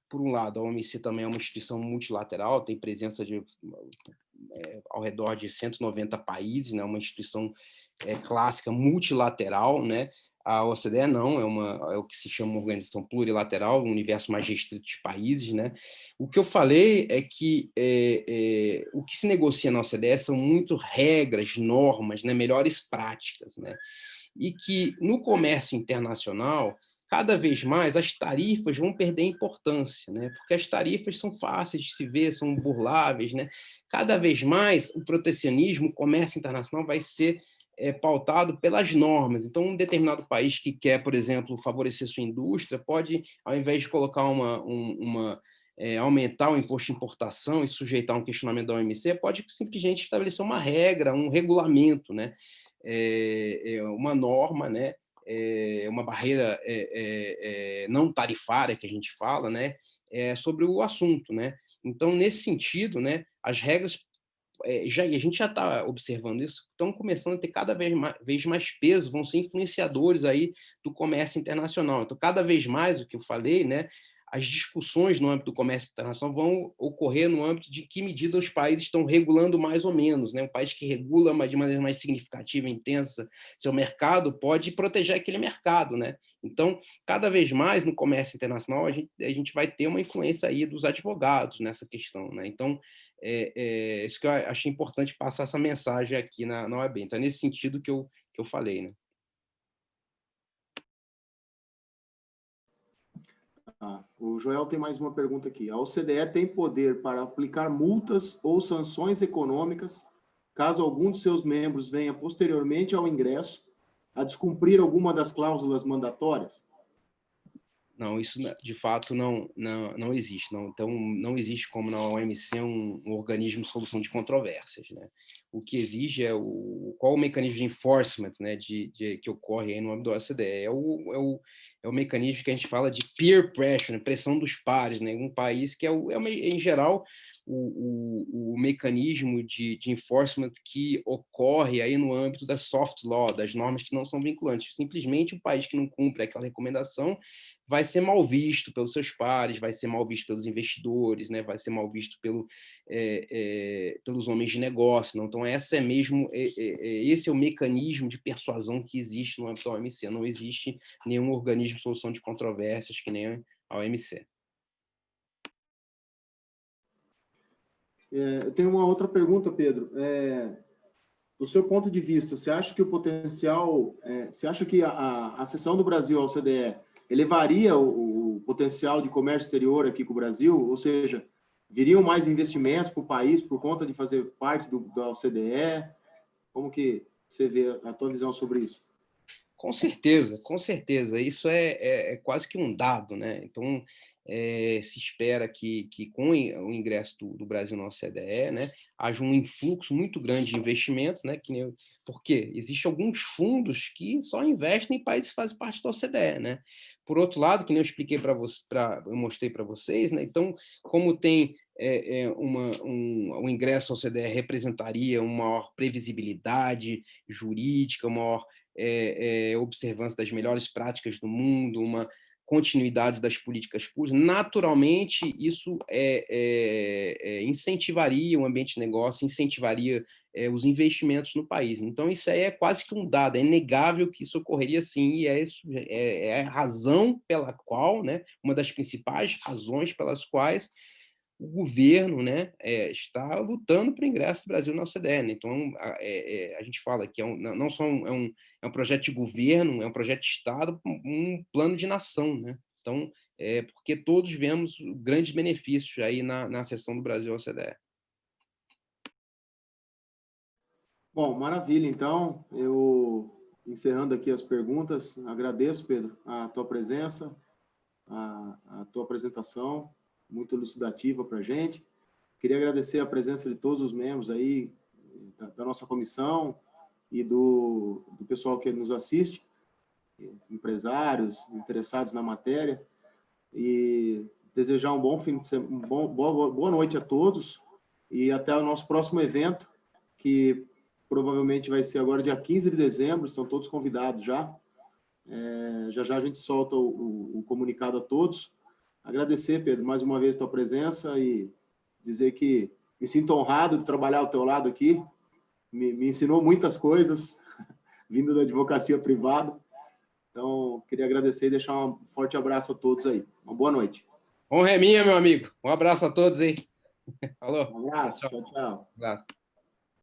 Por um lado, a OMC também é uma instituição multilateral, tem presença ao redor de 190 países, né? Uma instituição clássica multilateral, né? A OCDE não, é o que se chama uma organização plurilateral, um universo mais restrito de países, né? O que eu falei é que o que se negocia na OCDE são muito regras, normas, né? Melhores práticas, né? E que no comércio internacional, cada vez mais as tarifas vão perder importância, né? Porque as tarifas são fáceis de se ver, são burláveis, né? Cada vez mais o protecionismo, o comércio internacional vai ser pautado pelas normas. Então, um determinado país que quer, por exemplo, favorecer sua indústria, pode, ao invés de colocar aumentar o imposto de importação e sujeitar um questionamento da OMC, pode simplesmente estabelecer uma regra, um regulamento, né? Uma norma, né? Uma barreira não tarifária que a gente fala, né? Sobre o assunto, né? Então, nesse sentido, né? As regras e a gente já está observando isso, estão começando a ter cada vez mais peso, vão ser influenciadores aí do comércio internacional. Então, cada vez mais, o que eu falei, né, as discussões no âmbito do comércio internacional vão ocorrer no âmbito de que medida os países estão regulando mais ou menos, né? Um país que regula de maneira mais significativa, intensa, seu mercado, pode proteger aquele mercado, né? Então, cada vez mais no comércio internacional, a gente vai ter uma influência aí dos advogados nessa questão, né? Então, isso que eu achei importante passar essa mensagem aqui na OAB. Então, é nesse sentido que eu falei, né? O Joel tem mais uma pergunta aqui. A OCDE tem poder para aplicar multas ou sanções econômicas caso algum de seus membros venha posteriormente ao ingresso a descumprir alguma das cláusulas mandatórias? Não, isso de fato não existe. Não, então, não existe como na OMC um organismo de solução de controvérsias, né? O que exige é qual o mecanismo de enforcement, né, que ocorre aí no âmbito do OCDE. É o mecanismo que a gente fala de peer pressure, né, pressão dos pares, né? Um país que em geral, o mecanismo de enforcement que ocorre aí no âmbito da soft law, das normas que não são vinculantes. Simplesmente o país que não cumpre aquela recomendação vai ser mal visto pelos seus pares, vai ser mal visto pelos investidores, né? Vai ser mal visto pelos homens de negócio. Não? Então, esse é o mecanismo de persuasão que existe no âmbito da OMC. Não existe nenhum organismo de solução de controvérsias que nem a OMC. Eu tenho uma outra pergunta, Pedro. Do seu ponto de vista, você acha que o potencial, você acha que a cessão do Brasil ao OCDE elevaria o potencial de comércio exterior aqui com o Brasil? Ou seja, viriam mais investimentos para o país por conta de fazer parte da OCDE? Como que você vê a tua visão sobre isso? Com certeza, com certeza. Isso é quase que um dado, né? Então, se espera que com o ingresso do Brasil na OCDE, né, haja um influxo muito grande de investimentos, né? Porque existem alguns fundos que só investem em países que fazem parte da OCDE, né? Por outro lado, que nem eu expliquei eu mostrei para vocês, né? Então, como tem o ingresso à OCDE representaria uma maior previsibilidade jurídica, uma maior observância das melhores práticas do mundo, uma continuidade das políticas públicas, naturalmente isso incentivaria o ambiente de negócio, incentivaria os investimentos no país. Então, isso aí é quase que um dado, é inegável que isso ocorreria sim, e é a razão pela qual, né, uma das principais razões pelas quais o governo, né, está lutando para o ingresso do Brasil na OCDE. Né? Então, a gente fala que não só é um projeto de governo, é um projeto de Estado, um plano de nação. Né? Então, porque todos vemos grandes benefícios aí na acessão do Brasil à OCDE. Bom, maravilha. Então, eu, encerrando aqui as perguntas, agradeço, Pedro, a tua presença, a tua apresentação, muito elucidativa para a gente. Queria agradecer a presença de todos os membros aí da nossa comissão e do pessoal que nos assiste, empresários interessados na matéria, e desejar um bom fim de semana, boa noite a todos, e até o nosso próximo evento, que provavelmente vai ser agora dia 15 de dezembro, estão todos convidados já. Já a gente solta o comunicado a todos. Agradecer, Pedro, mais uma vez a tua presença e dizer que me sinto honrado de trabalhar ao teu lado aqui. Me ensinou muitas coisas, vindo da advocacia privada. Então, queria agradecer e deixar um forte abraço a todos aí. Uma boa noite. Honra é minha, meu amigo. Um abraço a todos aí. Falou. Um abraço. Tchau, tchau. Um abraço.